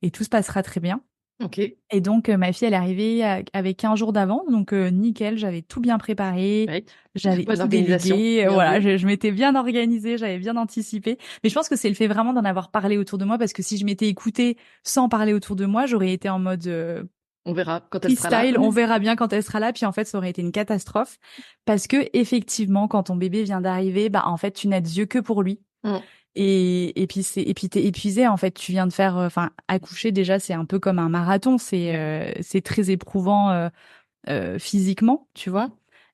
Speaker 1: et tout se passera très bien.
Speaker 2: Ok.
Speaker 1: Et donc, ma fille, elle est arrivée avec 15 jours d'avance, donc nickel, j'avais tout bien préparé,
Speaker 2: Ouais.
Speaker 1: j'avais
Speaker 2: Bonne
Speaker 1: tout
Speaker 2: organisation.
Speaker 1: délégué,
Speaker 2: Bien
Speaker 1: voilà,
Speaker 2: vu.
Speaker 1: je m'étais bien organisée, j'avais bien anticipé. Mais je pense que c'est le fait vraiment d'en avoir parlé autour de moi, parce que si je m'étais écoutée sans parler autour de moi, j'aurais été en mode
Speaker 2: On verra quand elle sera là.
Speaker 1: freestyle, on verra bien quand elle sera là, puis en fait, ça aurait été une catastrophe. Parce que effectivement, quand ton bébé vient d'arriver, en fait, tu n'as d'yeux que pour lui.
Speaker 2: Mm.
Speaker 1: Et puis t'es épuisé en fait, tu viens de faire enfin accoucher déjà c'est un peu comme un marathon,
Speaker 2: Ouais.
Speaker 1: c'est très éprouvant physiquement, tu vois.
Speaker 2: Mm.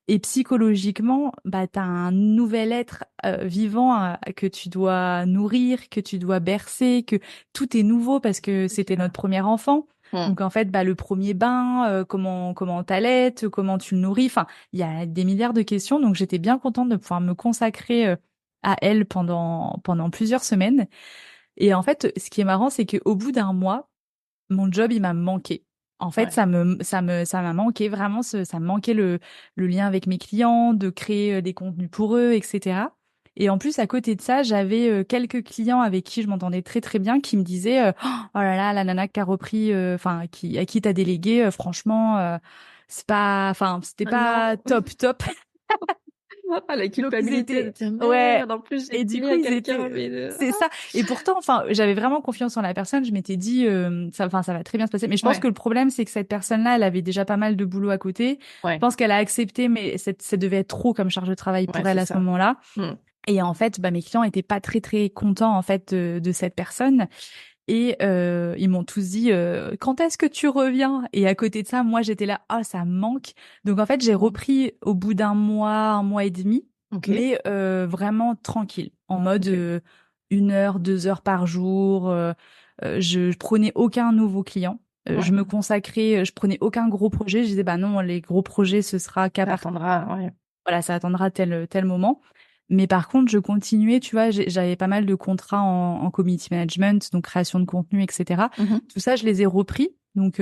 Speaker 1: Et psychologiquement, t'as un nouvel être vivant que tu dois nourrir, que tu dois bercer, que tout est nouveau parce que
Speaker 2: C'est
Speaker 1: c'était
Speaker 2: clair.
Speaker 1: notre premier enfant.
Speaker 2: Mm.
Speaker 1: Donc en fait, le premier bain, comment t'allaites, comment tu le nourris. Enfin, il y a des milliards de questions. Donc j'étais bien contente de pouvoir me consacrer à elle pendant plusieurs semaines. Et en fait, ce qui est marrant, c'est qu'au bout d'un mois, mon job, il m'a manqué. En fait,
Speaker 2: Ouais.
Speaker 1: ça m'a manqué vraiment, ça me manquait le lien avec mes clients, de créer des contenus pour eux, etc. Et en plus, à côté de ça, j'avais quelques clients avec qui je m'entendais très très bien, qui me disaient oh là là, la nana qui a repris, enfin, à qui t'as délégué, franchement, c'est pas, enfin, c'était
Speaker 2: Ah non.
Speaker 1: pas top top.
Speaker 2: Ah, la
Speaker 1: Donc ils
Speaker 2: culpabilité de
Speaker 1: étaient,
Speaker 2: dire
Speaker 1: ouais.
Speaker 2: merde, en plus j'ai
Speaker 1: Et
Speaker 2: dit
Speaker 1: du
Speaker 2: oui
Speaker 1: coup,
Speaker 2: à
Speaker 1: ils
Speaker 2: quelqu'un,
Speaker 1: étaient,
Speaker 2: mais
Speaker 1: c'est ça. Et pourtant, enfin, j'avais vraiment confiance en la personne. Je m'étais dit, enfin, ça va très bien se passer. Mais je pense
Speaker 2: ouais,
Speaker 1: que le problème, c'est que cette personne-là, elle avait déjà pas mal de boulot à côté. Je
Speaker 2: ouais,
Speaker 1: pense qu'elle a accepté, mais ça devait être trop comme charge de travail
Speaker 2: ouais,
Speaker 1: pour elle
Speaker 2: c'est
Speaker 1: à ce
Speaker 2: ça.
Speaker 1: moment-là.
Speaker 2: Mm.
Speaker 1: Et en fait, bah, mes clients étaient pas très très contents en fait de cette personne. Et ils m'ont tous dit quand est-ce que tu reviens? Et à côté de ça, moi j'étais là, ah ça me manque. Donc en fait j'ai
Speaker 2: Mm.
Speaker 1: repris au bout un mois et demi,
Speaker 2: Ok,
Speaker 1: mais vraiment tranquille, en mode
Speaker 2: ok,
Speaker 1: 1 heure, 2 heures par jour. Je prenais aucun nouveau client. Je
Speaker 2: ouais,
Speaker 1: me consacrais, je prenais aucun gros projet. Je disais bah non, les gros projets ce sera qu'à
Speaker 2: ça
Speaker 1: partir,
Speaker 2: attendra, ouais.
Speaker 1: voilà, ça attendra tel moment. Mais par contre, je continuais, tu vois, j'avais pas mal de contrats en community management, donc création de contenu, etc.
Speaker 2: Mhm.
Speaker 1: Tout ça, je les ai repris. Donc,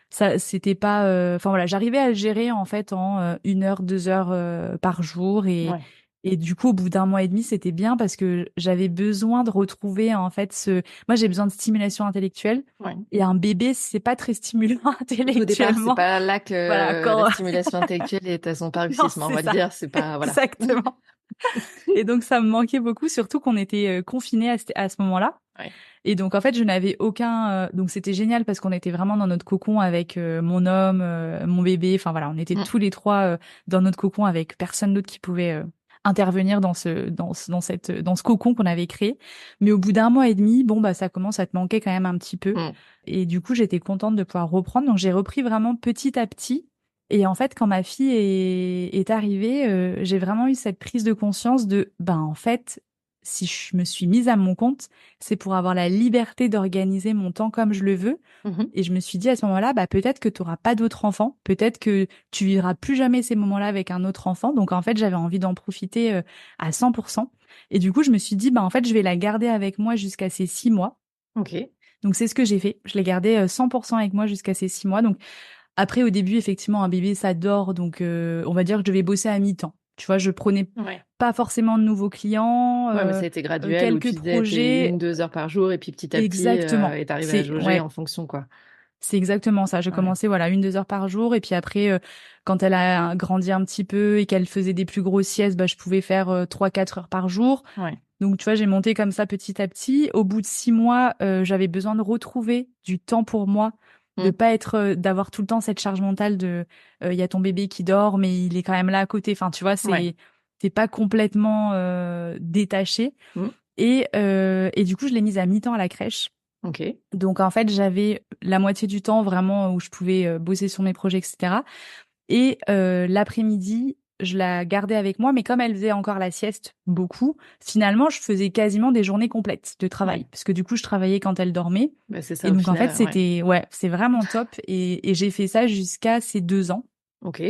Speaker 1: ça, c'était pas, enfin voilà, j'arrivais à le gérer en fait en 1 heure, 2 heures par jour.
Speaker 2: Ouais,
Speaker 1: Et du coup, au bout d'un mois et demi, c'était bien parce que j'avais besoin de retrouver en fait moi, j'ai besoin de stimulation intellectuelle.
Speaker 2: ouais.
Speaker 1: Et un bébé, c'est pas très stimulant
Speaker 2: Oui, au départ, c'est
Speaker 1: intellectuellement.
Speaker 2: pas là
Speaker 1: Voilà,
Speaker 2: que la
Speaker 1: quand,
Speaker 2: stimulation intellectuelle est à son
Speaker 1: non,
Speaker 2: paroxysme, on
Speaker 1: c'est
Speaker 2: va
Speaker 1: ça.
Speaker 2: dire, c'est pas, voilà.
Speaker 1: Exactement. Et donc, ça me manquait beaucoup, surtout qu'on était confinés à ce moment-là.
Speaker 2: Ouais.
Speaker 1: Et donc, en fait, je n'avais aucun. Donc, c'était génial parce qu'on était vraiment dans notre cocon avec mon homme, mon bébé. Enfin, voilà, on était
Speaker 2: Mm.
Speaker 1: tous les trois dans notre cocon avec personne d'autre qui pouvait intervenir dans ce cocon qu'on avait créé. Mais au bout d'un mois et demi, bon, bah, ça commence à te manquer quand même un petit peu.
Speaker 2: Mm.
Speaker 1: Et du coup, j'étais contente de pouvoir reprendre. Donc, j'ai repris vraiment petit à petit. Et en fait, quand ma fille est arrivée, j'ai vraiment eu cette prise de conscience de, ben, en fait, si je me suis mise à mon compte, c'est pour avoir la liberté d'organiser mon temps comme je le veux.
Speaker 2: Mhm.
Speaker 1: Et je me suis dit à ce moment-là, bah, peut-être que tu n'auras pas d'autres enfants, peut-être que tu vivras plus jamais ces moments-là avec un autre enfant. Donc, en fait, j'avais envie d'en profiter à 100%. Et du coup, je me suis dit, bah, en fait, je vais la garder avec moi jusqu'à ses 6 mois.
Speaker 2: Ok.
Speaker 1: Donc, c'est ce que j'ai fait. Je l'ai gardée 100% avec moi jusqu'à ses 6 mois. Donc, après, au début, effectivement, un bébé, ça dort. Donc, on va dire que je devais bosser à mi-temps. Tu vois, je prenais
Speaker 2: Ouais.
Speaker 1: pas forcément de nouveaux clients,
Speaker 2: Ouais, mais ça a été graduel où
Speaker 1: quelques
Speaker 2: tu disais t'es
Speaker 1: projets.
Speaker 2: 1, 2 heures par jour et puis petit à petit,
Speaker 1: Exactement.
Speaker 2: et t'arrivais à
Speaker 1: C'est,
Speaker 2: jauger
Speaker 1: ouais,
Speaker 2: en fonction, quoi.
Speaker 1: c'est exactement ça. Je
Speaker 2: Ouais.
Speaker 1: commençais, voilà, 1, 2 heures par jour. Et puis après, quand elle a grandi un petit peu et qu'elle faisait des plus grosses siestes, bah, je pouvais faire 3, 4 heures par jour.
Speaker 2: Ouais.
Speaker 1: Donc, tu vois, j'ai monté comme ça petit à petit. Au bout de 6 mois, j'avais besoin de retrouver du temps pour moi, de
Speaker 2: Mm.
Speaker 1: pas être, d'avoir tout le temps cette charge mentale de, il y a ton bébé qui dort, mais il est quand même là à côté. Enfin, tu vois,
Speaker 2: Ouais.
Speaker 1: t'es pas complètement détaché.
Speaker 2: Mm.
Speaker 1: Et du coup, je l'ai mise à mi-temps à la crèche.
Speaker 2: Ok.
Speaker 1: Donc, en fait, j'avais la moitié du temps vraiment où je pouvais bosser sur mes projets, etc. Et l'après-midi, je la gardais avec moi, mais comme elle faisait encore la sieste beaucoup, finalement, je faisais quasiment des journées complètes de travail,
Speaker 2: Ouais.
Speaker 1: parce que du coup, je travaillais quand elle dormait.
Speaker 2: Bah, c'est ça
Speaker 1: Et
Speaker 2: au
Speaker 1: donc, en fait,
Speaker 2: final, ouais.
Speaker 1: c'était, ouais, c'est vraiment top. Et j'ai fait ça jusqu'à ses 2 ans.
Speaker 2: Ok.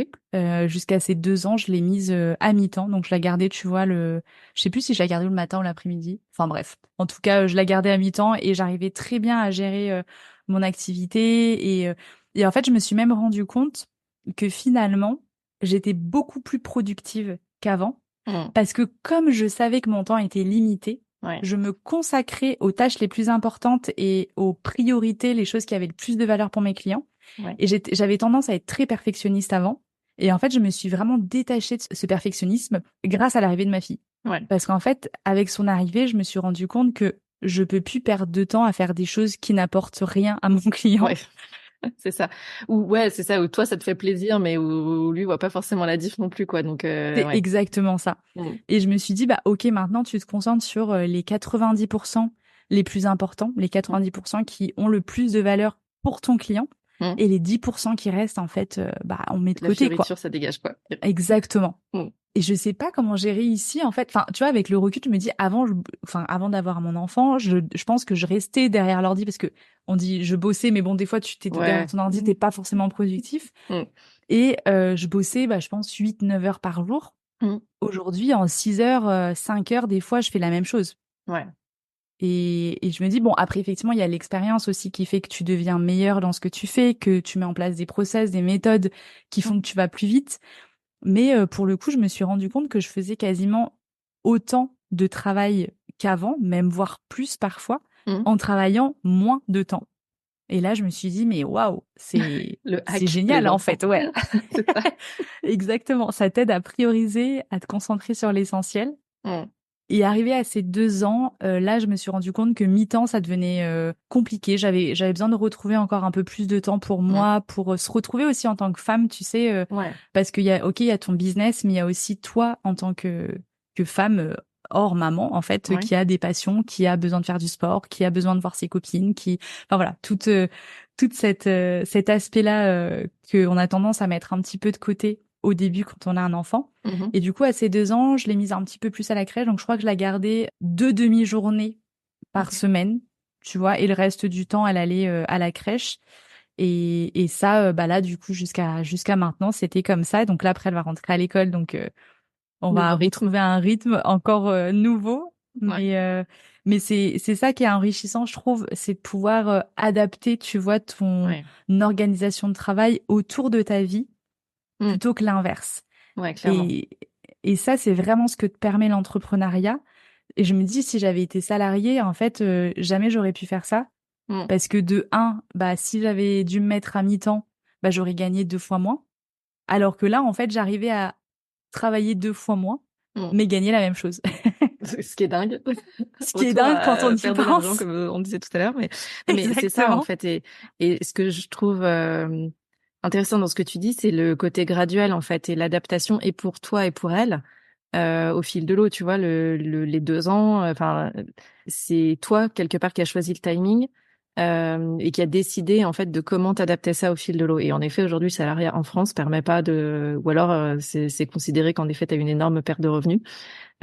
Speaker 1: Jusqu'à ses 2 ans, je l'ai mise à mi-temps. Donc, je la gardais, tu vois, je sais plus si je la gardais le matin ou l'après-midi. Enfin, bref. En tout cas, je la gardais à mi-temps et j'arrivais très bien à gérer mon activité. Et en fait, je me suis même rendu compte que finalement, j'étais beaucoup plus productive qu'avant.
Speaker 2: Mm.
Speaker 1: Parce que comme je savais que mon temps était limité,
Speaker 2: Ouais.
Speaker 1: je me consacrais aux tâches les plus importantes et aux priorités, les choses qui avaient le plus de valeur pour mes clients.
Speaker 2: Ouais.
Speaker 1: Et j'avais tendance à être très perfectionniste avant. Et en fait, je me suis vraiment détachée de ce perfectionnisme grâce à l'arrivée de ma fille.
Speaker 2: Ouais.
Speaker 1: Parce qu'en fait, avec son arrivée, je me suis rendu compte que je peux plus perdre de temps à faire des choses qui n'apportent rien à mon
Speaker 2: Ouais.
Speaker 1: client.
Speaker 2: C'est ça. Ou ouais, c'est ça, où toi ça te fait plaisir, mais où lui voit pas forcément la diff non plus, quoi. Donc
Speaker 1: C'est
Speaker 2: ouais.
Speaker 1: exactement ça.
Speaker 2: Mm.
Speaker 1: Et je me suis dit, bah, ok, maintenant tu te concentres sur les 90% les plus importants, les
Speaker 2: Mm.
Speaker 1: 90% qui ont le plus de valeur pour ton client.
Speaker 2: Mm.
Speaker 1: Et les 10% qui restent, en fait, bah, on met de
Speaker 2: La
Speaker 1: côté, quoi.
Speaker 2: fioriture, ça dégage, quoi.
Speaker 1: Exactement.
Speaker 2: Mm.
Speaker 1: Et je sais pas comment j'ai réussi, en fait. Enfin, tu vois, avec le recul, je me dis, avant d'avoir mon enfant, je pense que je restais derrière l'ordi parce que on dit je bossais, mais bon, des fois, tu t'es derrière
Speaker 2: Ouais.
Speaker 1: ton ordi, t'es pas forcément productif.
Speaker 2: Mm.
Speaker 1: Et je bossais, bah, je pense, 8, 9 heures par jour.
Speaker 2: Mm.
Speaker 1: Aujourd'hui, en 6 heures, 5 heures, des fois, je fais la même chose.
Speaker 2: Ouais.
Speaker 1: Et je me dis, bon, après, effectivement, il y a l'expérience aussi qui fait que tu deviens meilleur dans ce que tu fais, que tu mets en place des process, des méthodes qui
Speaker 2: Mm.
Speaker 1: font que tu vas plus vite. Mais pour le coup, je me suis rendu compte que je faisais quasiment autant de travail qu'avant, même voire plus parfois,
Speaker 2: Mm.
Speaker 1: en travaillant moins de temps. Et là, je me suis dit, mais waouh,
Speaker 2: Le
Speaker 1: c'est
Speaker 2: hack pour les
Speaker 1: génial, en
Speaker 2: enfants.
Speaker 1: fait, ouais.
Speaker 2: C'est ça.
Speaker 1: Exactement. Ça t'aide à prioriser, à te concentrer sur l'essentiel.
Speaker 2: Mm.
Speaker 1: Et arrivé à ces 2 ans, là, je me suis rendu compte que mi-temps, ça devenait compliqué. J'avais besoin de retrouver encore un peu plus de temps pour
Speaker 2: Mm.
Speaker 1: moi, pour se retrouver aussi en tant que femme, tu sais,
Speaker 2: Ouais.
Speaker 1: parce qu'il y a, ok, il y a ton business, mais il y a aussi toi en tant que femme hors maman, en fait,
Speaker 2: Ouais.
Speaker 1: qui a des passions, qui a besoin de faire du sport, qui a besoin de voir ses copines, enfin voilà, toute cet aspect-là qu'on a tendance à mettre un petit peu de côté au début quand on a un enfant.
Speaker 2: Mhm.
Speaker 1: Et du coup, à ces 2 ans, je l'ai mise un petit peu plus à la crèche. Donc, je crois que je la gardais 2 demi-journées par
Speaker 2: Ok.
Speaker 1: semaine, tu vois. Et le reste du temps, elle allait à la crèche. Et ça, bah là, du coup, jusqu'à maintenant, c'était comme ça. Donc là, après, elle va rentrer à l'école. Donc, on va
Speaker 2: Nouveau rythme.
Speaker 1: retrouver un rythme encore nouveau.
Speaker 2: Ouais.
Speaker 1: Mais c'est ça qui est enrichissant, je trouve, c'est de pouvoir adapter, tu vois, ton
Speaker 2: Ouais.
Speaker 1: organisation de travail autour de ta vie
Speaker 2: Mm.
Speaker 1: plutôt que l'inverse.
Speaker 2: Ouais, clairement.
Speaker 1: Et, et ça, c'est vraiment ce que te permet l'entrepreneuriat. Et je me dis, si j'avais été salariée, en fait, jamais j'aurais pu faire ça.
Speaker 2: Mm.
Speaker 1: Parce que de un, bah, si j'avais dû me mettre à mi-temps, bah, j'aurais gagné 2 fois moins. Alors que là, en fait, j'arrivais à travailler 2 fois moins,
Speaker 2: Mm.
Speaker 1: mais gagner la même chose.
Speaker 2: Ce qui est dingue.
Speaker 1: Ce qui est
Speaker 2: Retour
Speaker 1: dingue quand on
Speaker 2: à
Speaker 1: y
Speaker 2: perdre de l'argent,
Speaker 1: pense.
Speaker 2: comme on disait tout à l'heure. Mais c'est ça, en
Speaker 1: Exactement.
Speaker 2: fait. Et ce que je trouve intéressant dans ce que tu dis, c'est le côté graduel, en fait, et l'adaptation, et pour toi et pour elle, au fil de l'eau. Tu vois, les 2 ans, enfin, c'est toi, quelque part, qui a choisi le timing. Et qui a décidé en fait de comment t'adapter ça au fil de l'eau. Et en effet, aujourd'hui, le salariat en France permet pas de, ou alors c'est considéré qu'en effet, t'as une énorme perte de revenus.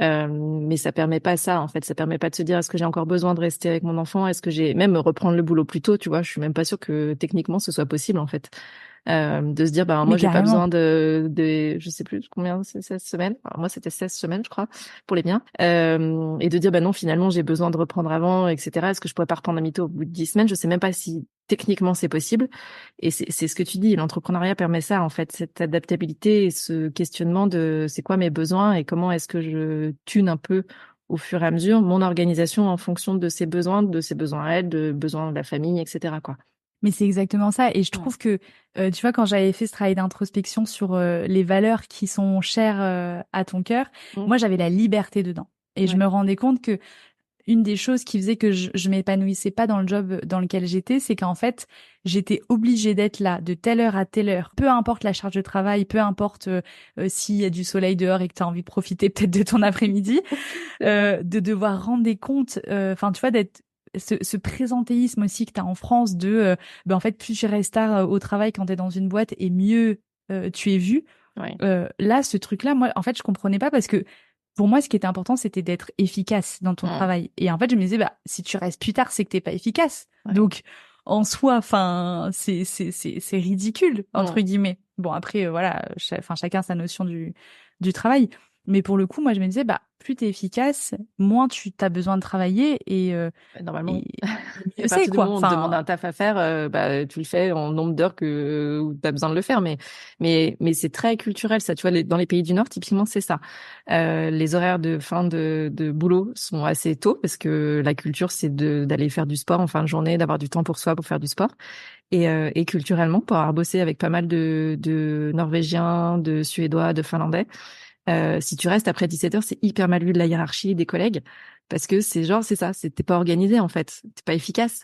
Speaker 2: Mais ça permet pas ça, en fait. Ça permet pas de se dire, est-ce que j'ai encore besoin de rester avec mon enfant? Est-ce que j'ai même reprendre le boulot plus tôt, tu vois? Je suis même pas sûre que techniquement ce soit possible, en fait. De se dire, ben, moi,
Speaker 1: Mais
Speaker 2: j'ai pas besoin
Speaker 1: carrément.
Speaker 2: je sais plus combien, c'est 16 semaines. Alors, moi, c'était 16 semaines, je crois, pour les miens. Et de dire, ben non, finalement, j'ai besoin de reprendre avant, etc. Est-ce que je pourrais pas reprendre un mytho au bout de 10 semaines? Je sais même pas si techniquement c'est possible. Et c'est ce que tu dis. L'entrepreneuriat permet ça, en fait, cette adaptabilité et ce questionnement de c'est quoi mes besoins et comment est-ce que je tune un peu au fur et à mesure mon organisation en fonction de ses besoins à elle, de besoins de la famille, etc., quoi.
Speaker 1: Mais c'est exactement ça. Et je
Speaker 2: Ouais.
Speaker 1: trouve que, tu vois, quand j'avais fait ce travail d'introspection sur les valeurs qui sont chères à ton cœur,
Speaker 2: Mm.
Speaker 1: moi, j'avais la liberté dedans. Et je
Speaker 2: Ouais.
Speaker 1: me rendais compte que une des choses qui faisait que je m'épanouissais pas dans le job dans lequel j'étais, c'est qu'en fait, j'étais obligée d'être là de telle heure à telle heure. Peu importe la charge de travail, peu importe s'il y a du soleil dehors et que tu as envie de profiter peut-être de ton après-midi,
Speaker 2: C'est ça.
Speaker 1: de devoir rendre des comptes, enfin, tu vois, d'être ce présentéisme aussi que tu as en France de, ben, en fait, plus tu restes tard au travail quand tu es dans une boîte et mieux tu es vu.
Speaker 2: Ouais.
Speaker 1: Là, ce truc-là, moi, en fait, je comprenais pas parce que pour moi, ce qui était important, c'était d'être efficace dans ton
Speaker 2: Mm.
Speaker 1: travail. Et en fait, je me disais, bah, si tu restes plus tard, c'est que t'es pas efficace.
Speaker 2: Ouais.
Speaker 1: Donc, en soi, enfin, c'est ridicule, entre
Speaker 2: Mm.
Speaker 1: guillemets. Bon, après, voilà, enfin, chacun sa notion du travail. Mais pour le coup, moi, je me disais, bah, plus t'es efficace, moins tu t'as besoin de travailler
Speaker 2: Normalement,
Speaker 1: et,
Speaker 2: oui.
Speaker 1: et
Speaker 2: Et
Speaker 1: mieux
Speaker 2: à
Speaker 1: c'est,
Speaker 2: partir du
Speaker 1: quoi.
Speaker 2: moment où on te demande
Speaker 1: Enfin,
Speaker 2: un taf à faire, bah, tu le fais en nombre d'heures où tu as besoin de le faire. Mais c'est très culturel, ça. Tu vois, dans les pays du Nord, typiquement, c'est ça. Les horaires de fin de boulot sont assez tôt parce que la culture, c'est d'aller faire du sport en fin de journée, d'avoir du temps pour soi pour faire du sport. Et culturellement, pour avoir bossé avec pas mal de Norvégiens, de Suédois, de Finlandais, si tu restes après 17 heures, c'est hyper mal vu de la hiérarchie des collègues parce que c'est genre, c'est ça, t'es pas organisé en fait, t'es pas efficace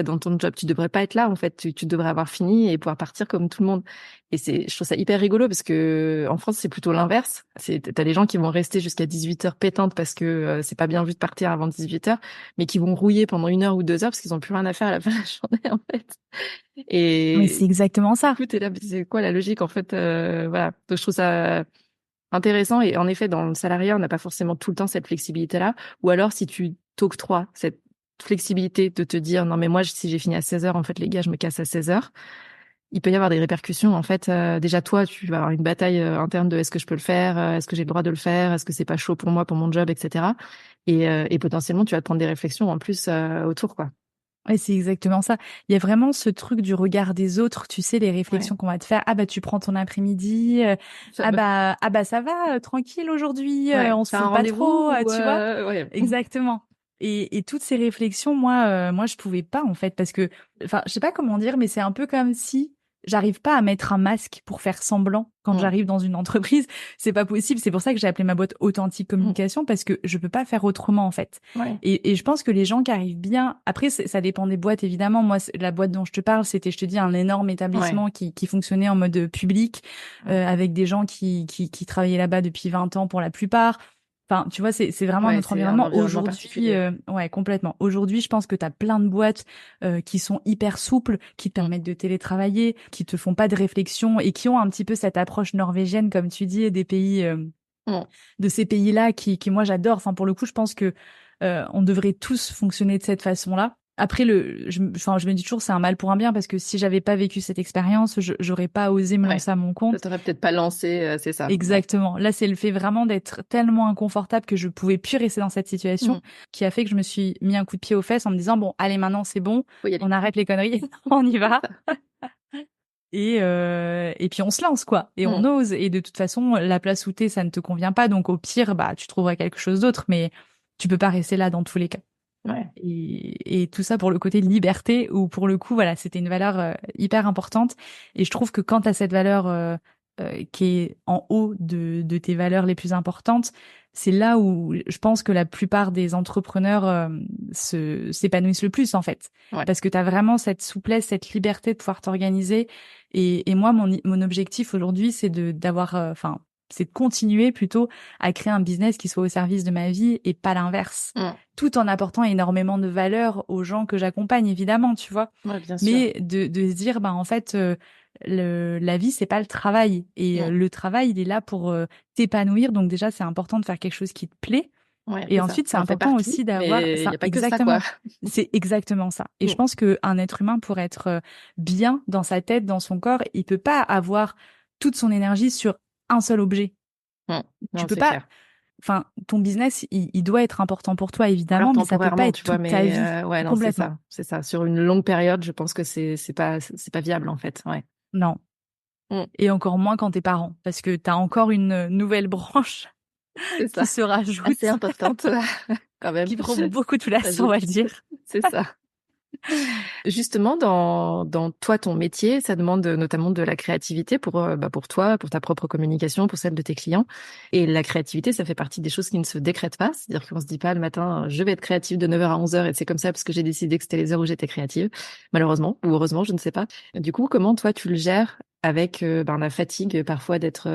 Speaker 2: dans ton job, tu devrais pas être là en fait, tu devrais avoir fini et pouvoir partir comme tout le monde. Et je trouve ça hyper rigolo parce que en France, c'est plutôt l'inverse. T'as des gens qui vont rester jusqu'à 18 heures pétantes parce que c'est pas bien vu de partir avant 18 heures, mais qui vont rouiller pendant 1 heure ou 2 heures parce qu'ils ont plus rien à faire à la fin de la journée en fait.
Speaker 1: mais c'est
Speaker 2: Et
Speaker 1: exactement
Speaker 2: du
Speaker 1: ça.
Speaker 2: coup, t'es là, mais c'est quoi la logique en fait, voilà. Donc je trouve ça intéressant. Et en effet, dans le salariat, on n'a pas forcément tout le temps cette flexibilité-là. Ou alors, si tu t'octroies cette flexibilité de te dire, non, mais moi, si j'ai fini à 16 heures, en fait, les gars, je me casse à 16 heures, il peut y avoir des répercussions. En fait, déjà, toi, tu vas avoir une bataille interne de est-ce que je peux le faire? Est-ce que j'ai le droit de le faire? Est-ce que c'est pas chaud pour moi, pour mon job, etc. Et potentiellement, tu vas te prendre des réflexions en plus autour, quoi.
Speaker 1: Ouais, c'est exactement ça. Il y a vraiment ce truc du regard des autres, tu sais, les
Speaker 2: Ouais.
Speaker 1: réflexions qu'on va te faire. Ah bah tu prends ton après-midi.
Speaker 2: Ça va.
Speaker 1: Ah bah ça va, tranquille aujourd'hui.
Speaker 2: Ouais.
Speaker 1: On se
Speaker 2: T'as un
Speaker 1: foule pas
Speaker 2: rendez-vous
Speaker 1: trop,
Speaker 2: ou
Speaker 1: tu vois.
Speaker 2: ouais.
Speaker 1: Exactement. Et toutes ces réflexions, moi, je pouvais pas en fait, parce que, enfin, je sais pas comment dire, mais c'est un peu comme si j'arrive pas à mettre un masque pour faire semblant quand
Speaker 2: Mm.
Speaker 1: j'arrive dans une entreprise. C'est pas possible. C'est pour ça que j'ai appelé ma boîte Authentique
Speaker 2: Mm.
Speaker 1: Communication, parce que je peux pas faire autrement en fait.
Speaker 2: Ouais.
Speaker 1: Et je pense que les gens qui arrivent bien, après, ça dépend des boîtes évidemment. Moi, la boîte dont je te parle, c'était, je te dis, un énorme
Speaker 2: Ouais.
Speaker 1: établissement qui fonctionnait en mode public,
Speaker 2: Ouais.
Speaker 1: avec des gens qui travaillaient là-bas depuis 20 ans pour la plupart. Enfin, tu vois, c'est vraiment
Speaker 2: Ouais,
Speaker 1: notre
Speaker 2: c'est un
Speaker 1: environnement.
Speaker 2: environnement
Speaker 1: Aujourd'hui,
Speaker 2: particulier.
Speaker 1: ouais, complètement. Aujourd'hui, je pense que tu as plein de boîtes qui sont hyper souples, qui te
Speaker 2: Mm.
Speaker 1: permettent de télétravailler, qui te font pas de réflexion et qui ont un petit peu cette approche norvégienne, comme tu dis, des pays,
Speaker 2: Mm.
Speaker 1: de ces pays-là qui moi, j'adore. Enfin, pour le coup, je pense que on devrait tous fonctionner de cette façon-là. Après, enfin, je me dis toujours, c'est un mal pour un bien, parce que si j'avais pas vécu cette expérience, j'aurais pas osé me
Speaker 2: Ouais.
Speaker 1: lancer à mon
Speaker 2: Ça
Speaker 1: compte.
Speaker 2: t'aurait peut-être pas lancé, c'est ça. Ouais.
Speaker 1: Exactement. Là, c'est le fait vraiment d'être tellement inconfortable que je pouvais plus rester dans cette situation,
Speaker 2: Mm.
Speaker 1: qui a fait que je me suis mis un coup de pied aux fesses en me disant, bon, allez, maintenant, c'est bon,
Speaker 2: Faut y aller.
Speaker 1: on arrête les conneries, on y
Speaker 2: C'est
Speaker 1: va.
Speaker 2: ça.
Speaker 1: Et puis on se lance, quoi. Et on
Speaker 2: Mm.
Speaker 1: ose. Et de toute façon, la place où t'es, ça ne te convient pas. Donc au pire, bah, tu trouveras quelque chose d'autre, mais tu peux pas rester là dans tous les cas.
Speaker 2: Ouais.
Speaker 1: Et tout ça pour le côté liberté, où pour le coup, voilà, c'était une valeur hyper importante. Et je trouve que quand tu as cette valeur qui est en haut de tes valeurs les plus importantes, c'est là où je pense que la plupart des entrepreneurs s'épanouissent le plus, en fait.
Speaker 2: Ouais.
Speaker 1: Parce que tu as vraiment cette souplesse, cette liberté de pouvoir t'organiser. Et moi, mon objectif aujourd'hui, c'est d'avoir, enfin, c'est de continuer plutôt à créer un business qui soit au service de ma vie et pas l'inverse,
Speaker 2: Mm.
Speaker 1: tout en apportant énormément de valeur aux gens que j'accompagne, évidemment, tu vois.
Speaker 2: Ouais, bien sûr.
Speaker 1: Mais de se dire, bah, en fait, la vie, c'est pas le travail. Et
Speaker 2: Mm.
Speaker 1: le travail, il est là pour t'épanouir. Donc déjà, c'est important de faire quelque chose qui te plaît.
Speaker 2: Ouais,
Speaker 1: Et
Speaker 2: c'est ça.
Speaker 1: ensuite, c'est
Speaker 2: Ça en fait
Speaker 1: important
Speaker 2: partie,
Speaker 1: aussi d'avoir
Speaker 2: mais il
Speaker 1: ça.
Speaker 2: y a pas que ça, quoi.
Speaker 1: Exactement. C'est exactement ça. Et je
Speaker 2: Mm.
Speaker 1: pense qu'un être humain, pour être bien dans sa tête, dans son corps, il peut pas avoir toute son énergie sur un seul objet.
Speaker 2: Mm.
Speaker 1: Tu
Speaker 2: Non,
Speaker 1: peux
Speaker 2: c'est
Speaker 1: pas,
Speaker 2: clair.
Speaker 1: enfin, ton business, il doit être important pour toi,
Speaker 2: Alors
Speaker 1: évidemment, mais ça peut pas
Speaker 2: temporairement,
Speaker 1: être
Speaker 2: tu vois,
Speaker 1: toute ta
Speaker 2: mais
Speaker 1: vie.
Speaker 2: ouais, non, c'est
Speaker 1: Complètement.
Speaker 2: ça, c'est ça. Sur une longue période, je pense que c'est pas viable en fait. Ouais.
Speaker 1: Non.
Speaker 2: Mm.
Speaker 1: Et encore moins quand t'es parent, parce que t'as encore une nouvelle branche
Speaker 2: C'est
Speaker 1: qui
Speaker 2: ça.
Speaker 1: se
Speaker 2: Assez
Speaker 1: rajoute,
Speaker 2: importante quand même.
Speaker 1: qui prend beaucoup de place, on va
Speaker 2: J'ajoute.
Speaker 1: dire.
Speaker 2: C'est ça. Justement, dans toi, ton métier, ça demande notamment de la créativité pour toi, pour ta propre communication, pour celle de tes clients. Et la créativité, ça fait partie des choses qui ne se décrètent pas. C'est-à-dire qu'on se dit pas le matin, je vais être créative de 9h à 11h et c'est comme ça parce que j'ai décidé que c'était les heures où j'étais créative. Malheureusement, ou heureusement, je ne sais pas. Du coup, comment toi, tu le gères avec la fatigue parfois d'être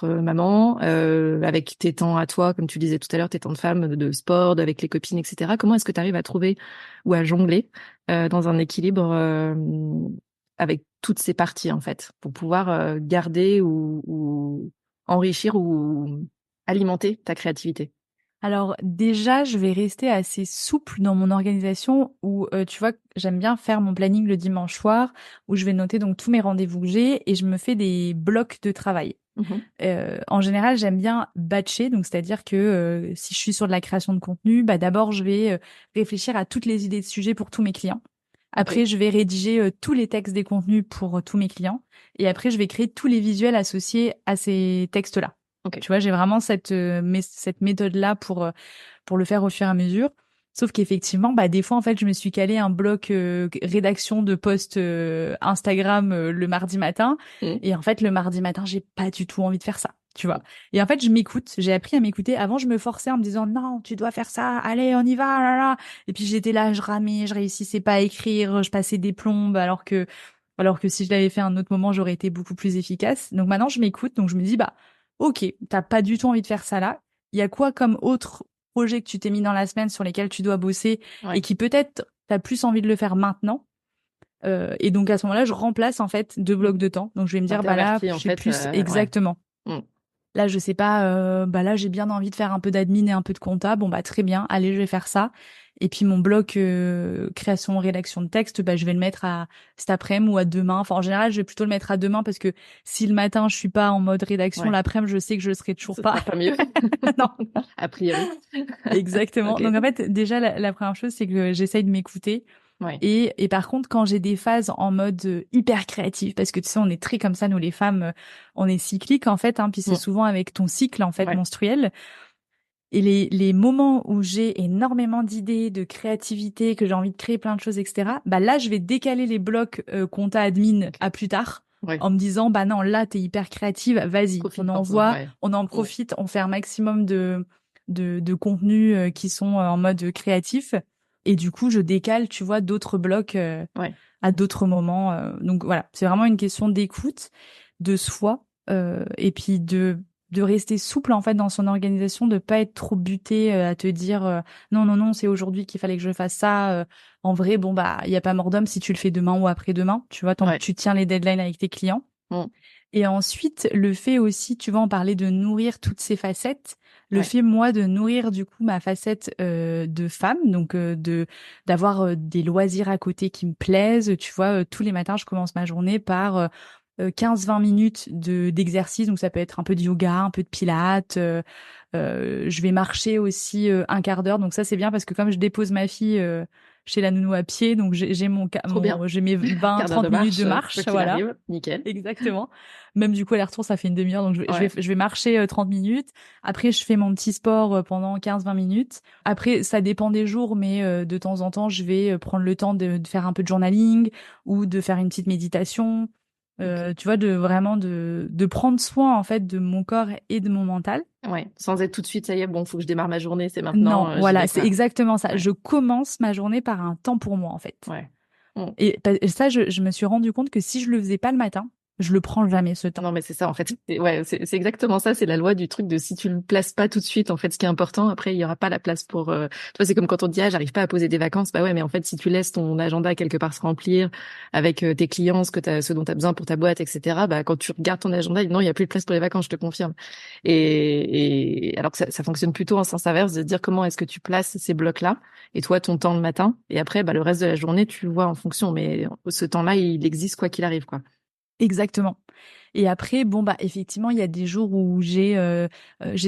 Speaker 2: maman, avec tes temps à toi, comme tu disais tout à l'heure, tes temps de femme, de sport, avec les copines, etc. Comment est-ce que tu arrives à trouver ou à jongler dans un équilibre avec toutes ces parties en fait, pour pouvoir garder ou enrichir ou alimenter ta créativité.
Speaker 1: Alors déjà, je vais rester assez souple dans mon organisation où, tu vois, j'aime bien faire mon planning le dimanche soir, où je vais noter donc tous mes rendez-vous que j'ai et je me fais des blocs de travail.
Speaker 2: Mhm.
Speaker 1: En général, j'aime bien batcher, donc c'est-à-dire que si je suis sur de la création de contenu, bah d'abord je vais réfléchir à toutes les idées de sujets pour tous mes clients.
Speaker 2: Ok.
Speaker 1: Après, je vais rédiger tous les textes des contenus pour tous mes clients. Et après, je vais créer tous les visuels associés à ces textes-là.
Speaker 2: Ok.
Speaker 1: Tu vois, j'ai vraiment cette méthode-là pour le faire au fur et à mesure. Sauf qu'effectivement, bah, des fois, en fait, je me suis calé un bloc rédaction de posts Instagram le mardi matin.
Speaker 2: Mhm.
Speaker 1: Et en fait, le mardi matin, j'ai pas du tout envie de faire ça. Tu vois. Et en fait, je m'écoute. J'ai appris à m'écouter. Avant, je me forçais en me disant, non, tu dois faire ça. Allez, on y va. Là, là. Et puis, j'étais là, je ramais, je réussissais pas à écrire, je passais des plombes, alors que si je l'avais fait à un autre moment, j'aurais été beaucoup plus efficace. Donc maintenant, je m'écoute. Donc je me dis, bah, ok, t'as pas du tout envie de faire ça là. Il y a quoi comme autre projet que tu t'es mis dans la semaine sur lesquels tu dois bosser et
Speaker 2: Ouais.
Speaker 1: qui peut-être t'as plus envie de le faire maintenant? Et donc à ce moment-là, je remplace en fait deux blocs de temps. Donc je vais me dire, bah là,
Speaker 2: T'intervertis en
Speaker 1: j'ai
Speaker 2: fait.
Speaker 1: plus
Speaker 2: Ouais.
Speaker 1: exactement.
Speaker 2: Mhm.
Speaker 1: Là, je sais pas, bah là, j'ai bien envie de faire un peu d'admin et un peu de compta. Bon, bah très bien, allez, je vais faire ça. Et puis mon bloc création, rédaction de texte, bah je vais le mettre à cet après-midi ou à demain. Enfin, en général, je vais plutôt le mettre à demain parce que si le matin, je suis pas en mode rédaction,
Speaker 2: Ouais.
Speaker 1: l'après-midi, je sais que je le serai toujours
Speaker 2: Ce
Speaker 1: pas.
Speaker 2: sera pas mieux.
Speaker 1: Non,
Speaker 2: A priori.
Speaker 1: exactement.
Speaker 2: Ok.
Speaker 1: Donc en fait, déjà, la première chose, c'est que j'essaye de m'écouter.
Speaker 2: Ouais.
Speaker 1: Et par contre, quand j'ai des phases en mode hyper créatif, parce que tu sais, on est très comme ça, nous les femmes, on est cycliques en fait, hein, puis c'est
Speaker 2: Mhm.
Speaker 1: souvent avec ton cycle en fait
Speaker 2: Ouais.
Speaker 1: menstruel. Et les moments où j'ai énormément d'idées, de créativité, que j'ai envie de créer plein de choses, etc., bah là, je vais décaler les blocs compta admin
Speaker 2: Ok.
Speaker 1: à plus tard
Speaker 2: Ouais.
Speaker 1: en me disant, bah non, là, t'es hyper créative, vas-y, on
Speaker 2: Profite-en, quoi.
Speaker 1: envoie,
Speaker 2: Ouais.
Speaker 1: on en
Speaker 2: Mm.
Speaker 1: profite, on fait un maximum de contenus qui sont en mode créatif. Et du coup, je décale, tu vois, d'autres blocs
Speaker 2: Ouais.
Speaker 1: à d'autres moments. Donc voilà, c'est vraiment une question d'écoute, de soi, et puis de rester souple en fait dans son organisation, de pas être trop buté à te dire non non non c'est aujourd'hui qu'il fallait que je fasse ça. En vrai bon bah il y a pas mort d'homme si tu le fais demain ou après-demain, tu vois tant que
Speaker 2: Ouais.
Speaker 1: tu tiens les deadlines avec tes clients.
Speaker 2: Mm.
Speaker 1: Et ensuite le fait aussi tu vas en parler de nourrir toutes ces facettes. Le
Speaker 2: Ouais.
Speaker 1: fait moi de nourrir du coup ma facette de femme, donc de d'avoir des loisirs à côté qui me plaisent. Tu vois tous les matins je commence ma journée par 15-20 minutes d'exercice, donc ça peut être un peu de yoga, un peu de pilates. Je vais marcher aussi un quart d'heure, donc ça c'est bien parce que comme je dépose ma fille chez la nounou à pied, donc
Speaker 2: Trop bien.
Speaker 1: j'ai mes
Speaker 2: Quart d'heure
Speaker 1: 20-30
Speaker 2: de
Speaker 1: minutes de
Speaker 2: marche,
Speaker 1: marche,
Speaker 2: quoi qu'il
Speaker 1: voilà.
Speaker 2: arrive. Nickel.
Speaker 1: Exactement. Même du coup, aller-retour, ça fait une demi-heure. Donc,
Speaker 2: Ouais.
Speaker 1: je vais marcher 30 minutes. Après, je fais mon petit sport pendant 15-20 minutes. Après, ça dépend des jours, mais de temps en temps, je vais prendre le temps de faire un peu de journaling ou de faire une petite méditation.
Speaker 2: Ok.
Speaker 1: Tu vois, de vraiment de prendre soin, en fait, de mon corps et de mon mental.
Speaker 2: Ouais. Sans être tout de suite, ça y est, bon, faut que je démarre ma journée, c'est maintenant,
Speaker 1: Non,
Speaker 2: j'y
Speaker 1: voilà,
Speaker 2: vais,
Speaker 1: c'est
Speaker 2: quoi.
Speaker 1: exactement ça.
Speaker 2: Ouais.
Speaker 1: Je commence ma journée par un temps pour moi, en fait.
Speaker 2: Ouais. Mm.
Speaker 1: Et ça, je me suis rendu compte que si je le faisais pas le matin, je le prends jamais ce temps.
Speaker 2: Non, mais c'est ça, en fait. Ouais, c'est exactement ça. C'est la loi du truc de si tu le places pas tout de suite, en fait, ce qui est important, après, il y aura pas la place pour, tu vois, c'est comme quand on dit, ah, j'arrive pas à poser des vacances. Bah ouais, mais en fait, si tu laisses ton agenda quelque part se remplir avec tes clients, ce dont tu as besoin pour ta boîte, etc., bah, quand tu regardes ton agenda, non, il y a plus de place pour les vacances, je te confirme. Et alors que ça fonctionne plutôt en sens inverse de dire comment est-ce que tu places ces blocs-là et toi, ton temps le matin. Et après, bah, le reste de la journée, tu le vois en fonction. Mais ce temps-là, il existe quoi qu'il arrive, quoi.
Speaker 1: Exactement. Et après, bon bah effectivement, il y a des jours où j'ai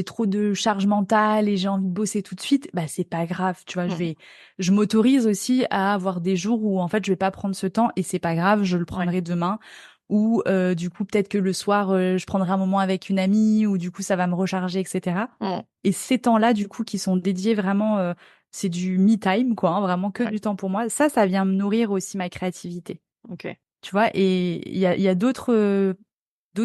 Speaker 1: trop de charge mentale et j'ai envie de bosser tout de suite. Bah c'est pas grave, tu vois.
Speaker 2: Mm.
Speaker 1: Je m'autorise aussi à avoir des jours où en fait je vais pas prendre ce temps et c'est pas grave, je le
Speaker 2: Ouais.
Speaker 1: prendrai demain. Ou du coup peut-être que le soir je prendrai un moment avec une amie ou du coup ça va me recharger, etc.
Speaker 2: Mm.
Speaker 1: Et ces temps-là du coup qui sont dédiés vraiment, c'est du me time quoi, hein, vraiment que
Speaker 2: Ouais.
Speaker 1: du temps pour moi. Ça vient me nourrir aussi ma créativité.
Speaker 2: Ok.
Speaker 1: Tu vois, et il y a d'autres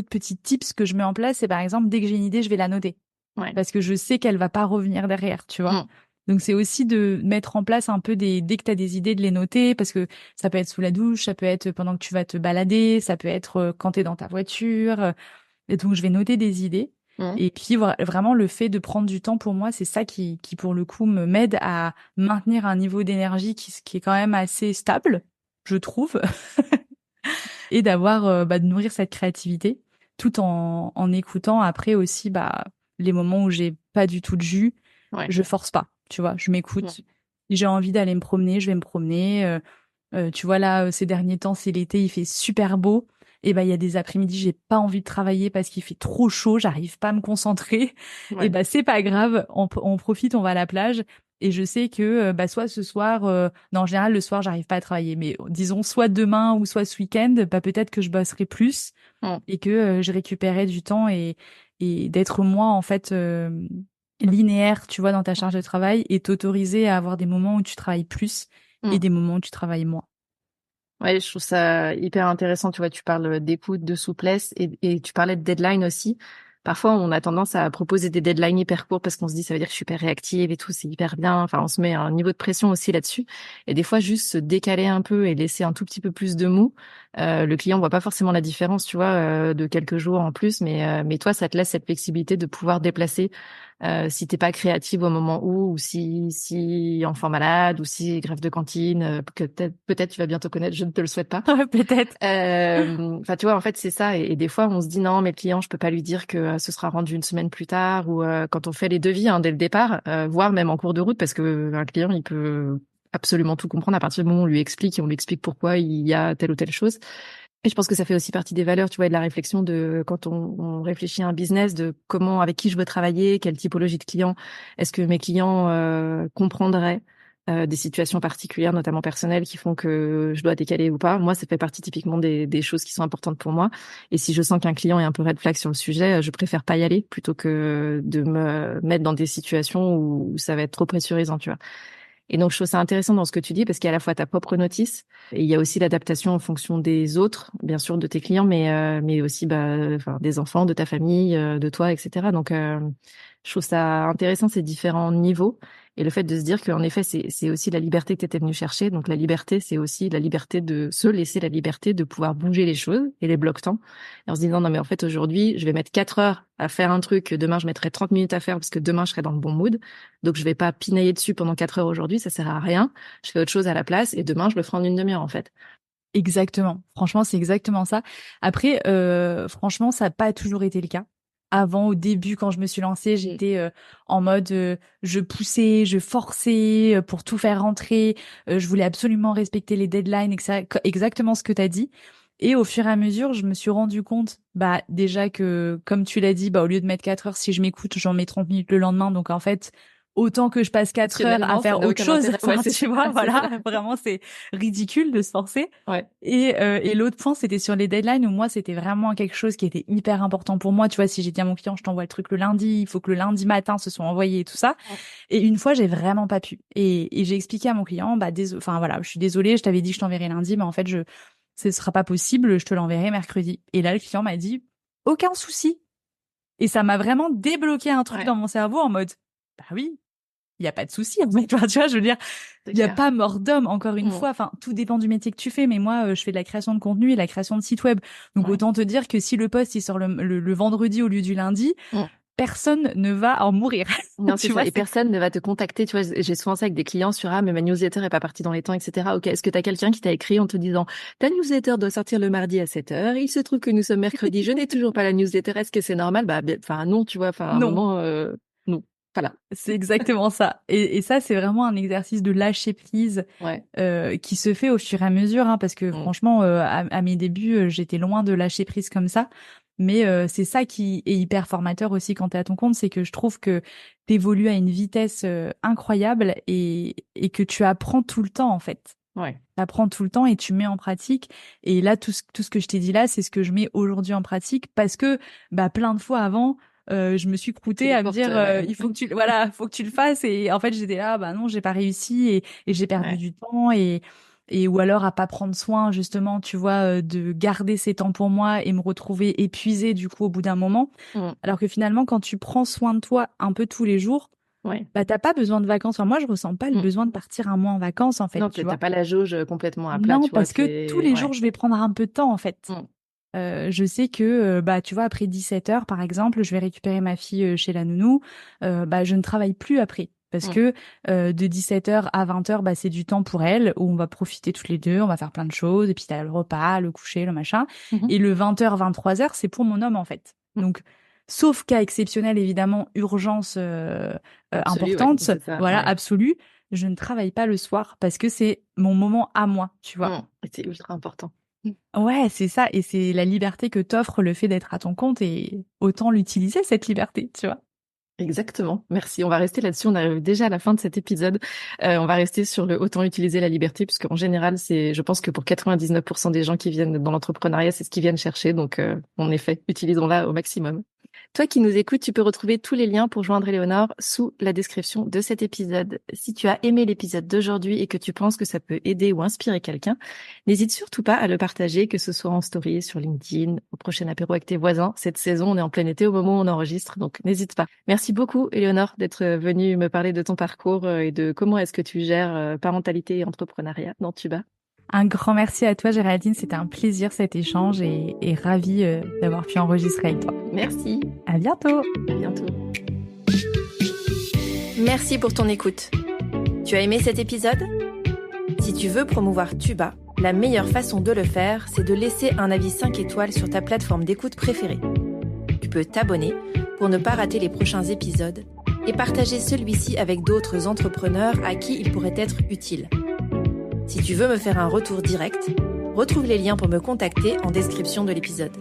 Speaker 1: petits tips que je mets en place, c'est par exemple, dès que j'ai une idée, je vais la noter.
Speaker 2: Ouais.
Speaker 1: Parce que je sais qu'elle va pas revenir derrière, tu vois.
Speaker 2: Mm.
Speaker 1: Donc c'est aussi de mettre en place un peu dès que tu as des idées, de les noter, parce que ça peut être sous la douche, ça peut être pendant que tu vas te balader, ça peut être quand tu es dans ta voiture. Et donc je vais noter des idées.
Speaker 2: Mm.
Speaker 1: Et puis vraiment le fait de prendre du temps pour moi, c'est ça qui pour le coup m'aide à maintenir un niveau d'énergie qui est quand même assez stable, je trouve, et d'avoir de nourrir cette créativité tout en écoutant après aussi les moments où j'ai pas du tout de jus,
Speaker 2: Ouais.
Speaker 1: je force pas, tu vois, je
Speaker 2: Mm.
Speaker 1: m'écoute. Si j'ai envie d'aller me promener, je vais me promener. Tu vois là, ces derniers temps, c'est l'été, il fait super beau. Et ben il y a des après-midi, j'ai pas envie de travailler parce qu'il fait trop chaud, j'arrive pas à me concentrer. Et
Speaker 2: Ouais.
Speaker 1: ben c'est pas grave, on profite, on va à la plage. Et je sais que soit ce soir, non en général le soir j'arrive pas à travailler, mais disons soit demain ou soit ce week-end, peut-être que je bosserai plus
Speaker 2: Mm.
Speaker 1: et que je récupérerai du temps et d'être moins en fait linéaire, tu vois, dans ta charge de travail et t'autoriser à avoir des moments où tu travailles plus et
Speaker 2: Mm.
Speaker 1: des moments où tu travailles moins.
Speaker 2: Ouais, je trouve ça hyper intéressant. Tu vois, tu parles d'écoute, de souplesse et tu parlais de deadline aussi. Parfois, on a tendance à proposer des deadlines hyper courts parce qu'on se dit ça veut dire que je suis hyper réactive et tout, c'est hyper bien. Enfin, on se met un niveau de pression aussi là-dessus. Et des fois, juste se décaler un peu et laisser un tout petit peu plus de mou. Le client voit pas forcément la différence, tu vois, de quelques jours en plus, mais toi, ça te laisse cette flexibilité de pouvoir déplacer si t'es pas créative au moment où, ou si enfant malade, ou si grève de cantine, que peut-être tu vas bientôt connaître, je ne te le souhaite pas.
Speaker 1: Peut-être.
Speaker 2: Enfin, tu vois, en fait, c'est ça. Et des fois, on se dit non, mais le client, je peux pas lui dire que ce sera rendu une semaine plus tard, ou quand on fait les devis dès le départ, voire même en cours de route, parce que un client, il peut absolument tout comprendre à partir du moment où on lui explique et on lui explique pourquoi il y a telle ou telle chose. Et je pense que ça fait aussi partie des valeurs, tu vois, et de la réflexion de quand on réfléchit à un business, de comment, avec qui je veux travailler, quelle typologie de clients, est-ce que mes clients comprendraient des situations particulières, notamment personnelles, qui font que je dois décaler ou pas. Moi, ça fait partie typiquement des choses qui sont importantes pour moi. Et si je sens qu'un client est un peu red flag sur le sujet, je préfère pas y aller plutôt que de me mettre dans des situations où ça va être trop pressurisant, tu vois. Et donc, je trouve ça intéressant dans ce que tu dis parce qu'il y a à la fois ta propre notice et il y a aussi l'adaptation en fonction des autres, bien sûr, de tes clients, mais aussi des enfants, de ta famille, de toi, etc. Donc, je trouve ça intéressant ces différents niveaux et le fait de se dire qu'en effet, c'est aussi la liberté que tu étais venu chercher. Donc, la liberté, c'est aussi la liberté de se laisser la liberté de pouvoir bouger les choses et les blocs-temps. Et en se disant, non, mais en fait, aujourd'hui, je vais mettre 4 heures à faire un truc, demain, je mettrai 30 minutes à faire parce que demain, je serai dans le bon mood. Donc, je vais pas pinailler dessus pendant 4 heures aujourd'hui, ça sert à rien. Je fais autre chose à la place et demain, je le ferai en une demi-heure, en fait.
Speaker 1: Exactement. Franchement, c'est exactement ça. Après, franchement, ça n'a pas toujours été le cas. Avant, au début, quand je me suis lancée, j'étais en mode je poussais, je forçais pour tout faire rentrer. Je voulais absolument respecter les deadlines, exactement ce que tu as dit. Et au fur et à mesure, je me suis rendu compte, déjà que, comme tu l'as dit, au lieu de mettre 4 heures, si je m'écoute, j'en mets 30 minutes le lendemain. Donc, en fait, autant que je passe 4 heures à faire autre chose. Enfin, tu vois, voilà, vraiment, c'est ridicule de se forcer.
Speaker 2: Ouais.
Speaker 1: Et l'autre point, c'était sur les deadlines où moi, c'était vraiment quelque chose qui était hyper important pour moi. Tu vois, si j'ai dit à mon client, je t'envoie le truc le lundi, il faut que le lundi matin ce soit envoyé et tout ça. Ouais. Et une fois, j'ai vraiment pas pu. Et j'ai expliqué à mon client, voilà, je suis désolée, je t'avais dit que je t'enverrais lundi, mais en fait, ce sera pas possible, je te l'enverrai mercredi. Et là, le client m'a dit, aucun souci. Et ça m'a vraiment débloqué un truc dans mon cerveau en mode, bah oui, il y a pas de souci en fait. Tu vois, je veux dire, il y a pas mort d'homme encore une fois. Enfin, tout dépend du métier que tu fais, mais moi, je fais de la création de contenu et la création de sites web. Donc autant te dire que si le post il sort le vendredi au lieu du lundi, personne ne va en mourir.
Speaker 2: Non, c'est ça. Et personne ne va te contacter. Tu vois, j'ai souvent ça avec des clients sur mais ma newsletter est pas partie dans les temps, etc. Ok, est-ce que tu as quelqu'un qui t'a écrit en te disant ta newsletter doit sortir le mardi à 7h, il se trouve que nous sommes mercredi, je n'ai toujours pas la newsletter, est-ce que c'est normal? Non, tu vois, à un moment, non. Voilà.
Speaker 1: C'est exactement ça. Et ça, c'est vraiment un exercice de lâcher prise qui se fait au fur et à mesure, hein, parce que franchement, à mes débuts, j'étais loin de lâcher prise comme ça. Mais c'est ça qui est hyper formateur aussi quand tu es à ton compte, c'est que je trouve que tu évolues à une vitesse incroyable et que tu apprends tout le temps en fait.
Speaker 2: Ouais.
Speaker 1: Tu apprends tout le temps et tu mets en pratique. Et là, tout ce que je t'ai dit là, c'est ce que je mets aujourd'hui en pratique parce que plein de fois avant, je me suis croûtée à me dire il faut que tu le fasses. Et en fait, j'étais là, non, j'ai pas réussi et j'ai perdu du temps et ou alors à pas prendre soin justement, tu vois, de garder ces temps pour moi et me retrouver épuisée du coup au bout d'un moment. Alors que finalement, quand tu prends soin de toi un peu tous les jours, t'as pas besoin de vacances. Enfin, moi, je ressens pas le besoin de partir un mois en vacances en fait.
Speaker 2: Non, tu t'as pas la jauge complètement à plat.
Speaker 1: Non,
Speaker 2: tu
Speaker 1: parce
Speaker 2: vois,
Speaker 1: que tous les jours, je vais prendre un peu de temps en fait. Je sais que tu vois, après 17h par exemple, je vais récupérer ma fille chez la nounou. Je ne travaille plus après. Parce que de 17h à 20h, c'est du temps pour elle, où on va profiter toutes les deux, on va faire plein de choses, et puis t'as le repas, le coucher, le machin. Et le 20h, 23h, c'est pour mon homme, en fait. Donc, sauf cas exceptionnel, évidemment, urgence importante, absolue, je ne travaille pas le soir, parce que c'est mon moment à moi, tu vois.
Speaker 2: C'est ultra important.
Speaker 1: Ouais, c'est ça, et c'est la liberté que t'offre le fait d'être à ton compte, et autant l'utiliser, cette liberté, tu vois.
Speaker 2: Exactement. Merci. On va rester là-dessus. On arrive déjà à la fin de cet épisode. On va rester sur le autant utiliser la liberté, puisque en général, je pense que pour 99% des gens qui viennent dans l'entrepreneuriat, c'est ce qu'ils viennent chercher. Donc, en effet, utilisons-la au maximum. Toi qui nous écoutes, tu peux retrouver tous les liens pour joindre Éléonore sous la description de cet épisode. Si tu as aimé l'épisode d'aujourd'hui et que tu penses que ça peut aider ou inspirer quelqu'un, n'hésite surtout pas à le partager, que ce soit en story, sur LinkedIn, au prochain apéro avec tes voisins. Cette saison, on est en plein été au moment où on enregistre, donc n'hésite pas. Merci beaucoup, Éléonore, d'être venue me parler de ton parcours et de comment est-ce que tu gères parentalité et entrepreneuriat dans Tuba.
Speaker 1: Un grand merci à toi, Géraldine. C'était un plaisir cet échange et ravie d'avoir pu enregistrer avec toi.
Speaker 2: Merci.
Speaker 1: À bientôt.
Speaker 2: À bientôt.
Speaker 3: Merci pour ton écoute. Tu as aimé cet épisode ? Si tu veux promouvoir Tuba, la meilleure façon de le faire, c'est de laisser un avis 5 étoiles sur ta plateforme d'écoute préférée. Tu peux t'abonner pour ne pas rater les prochains épisodes et partager celui-ci avec d'autres entrepreneurs à qui il pourrait être utile. Si tu veux me faire un retour direct, retrouve les liens pour me contacter en description de l'épisode.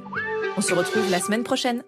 Speaker 3: On se retrouve la semaine prochaine.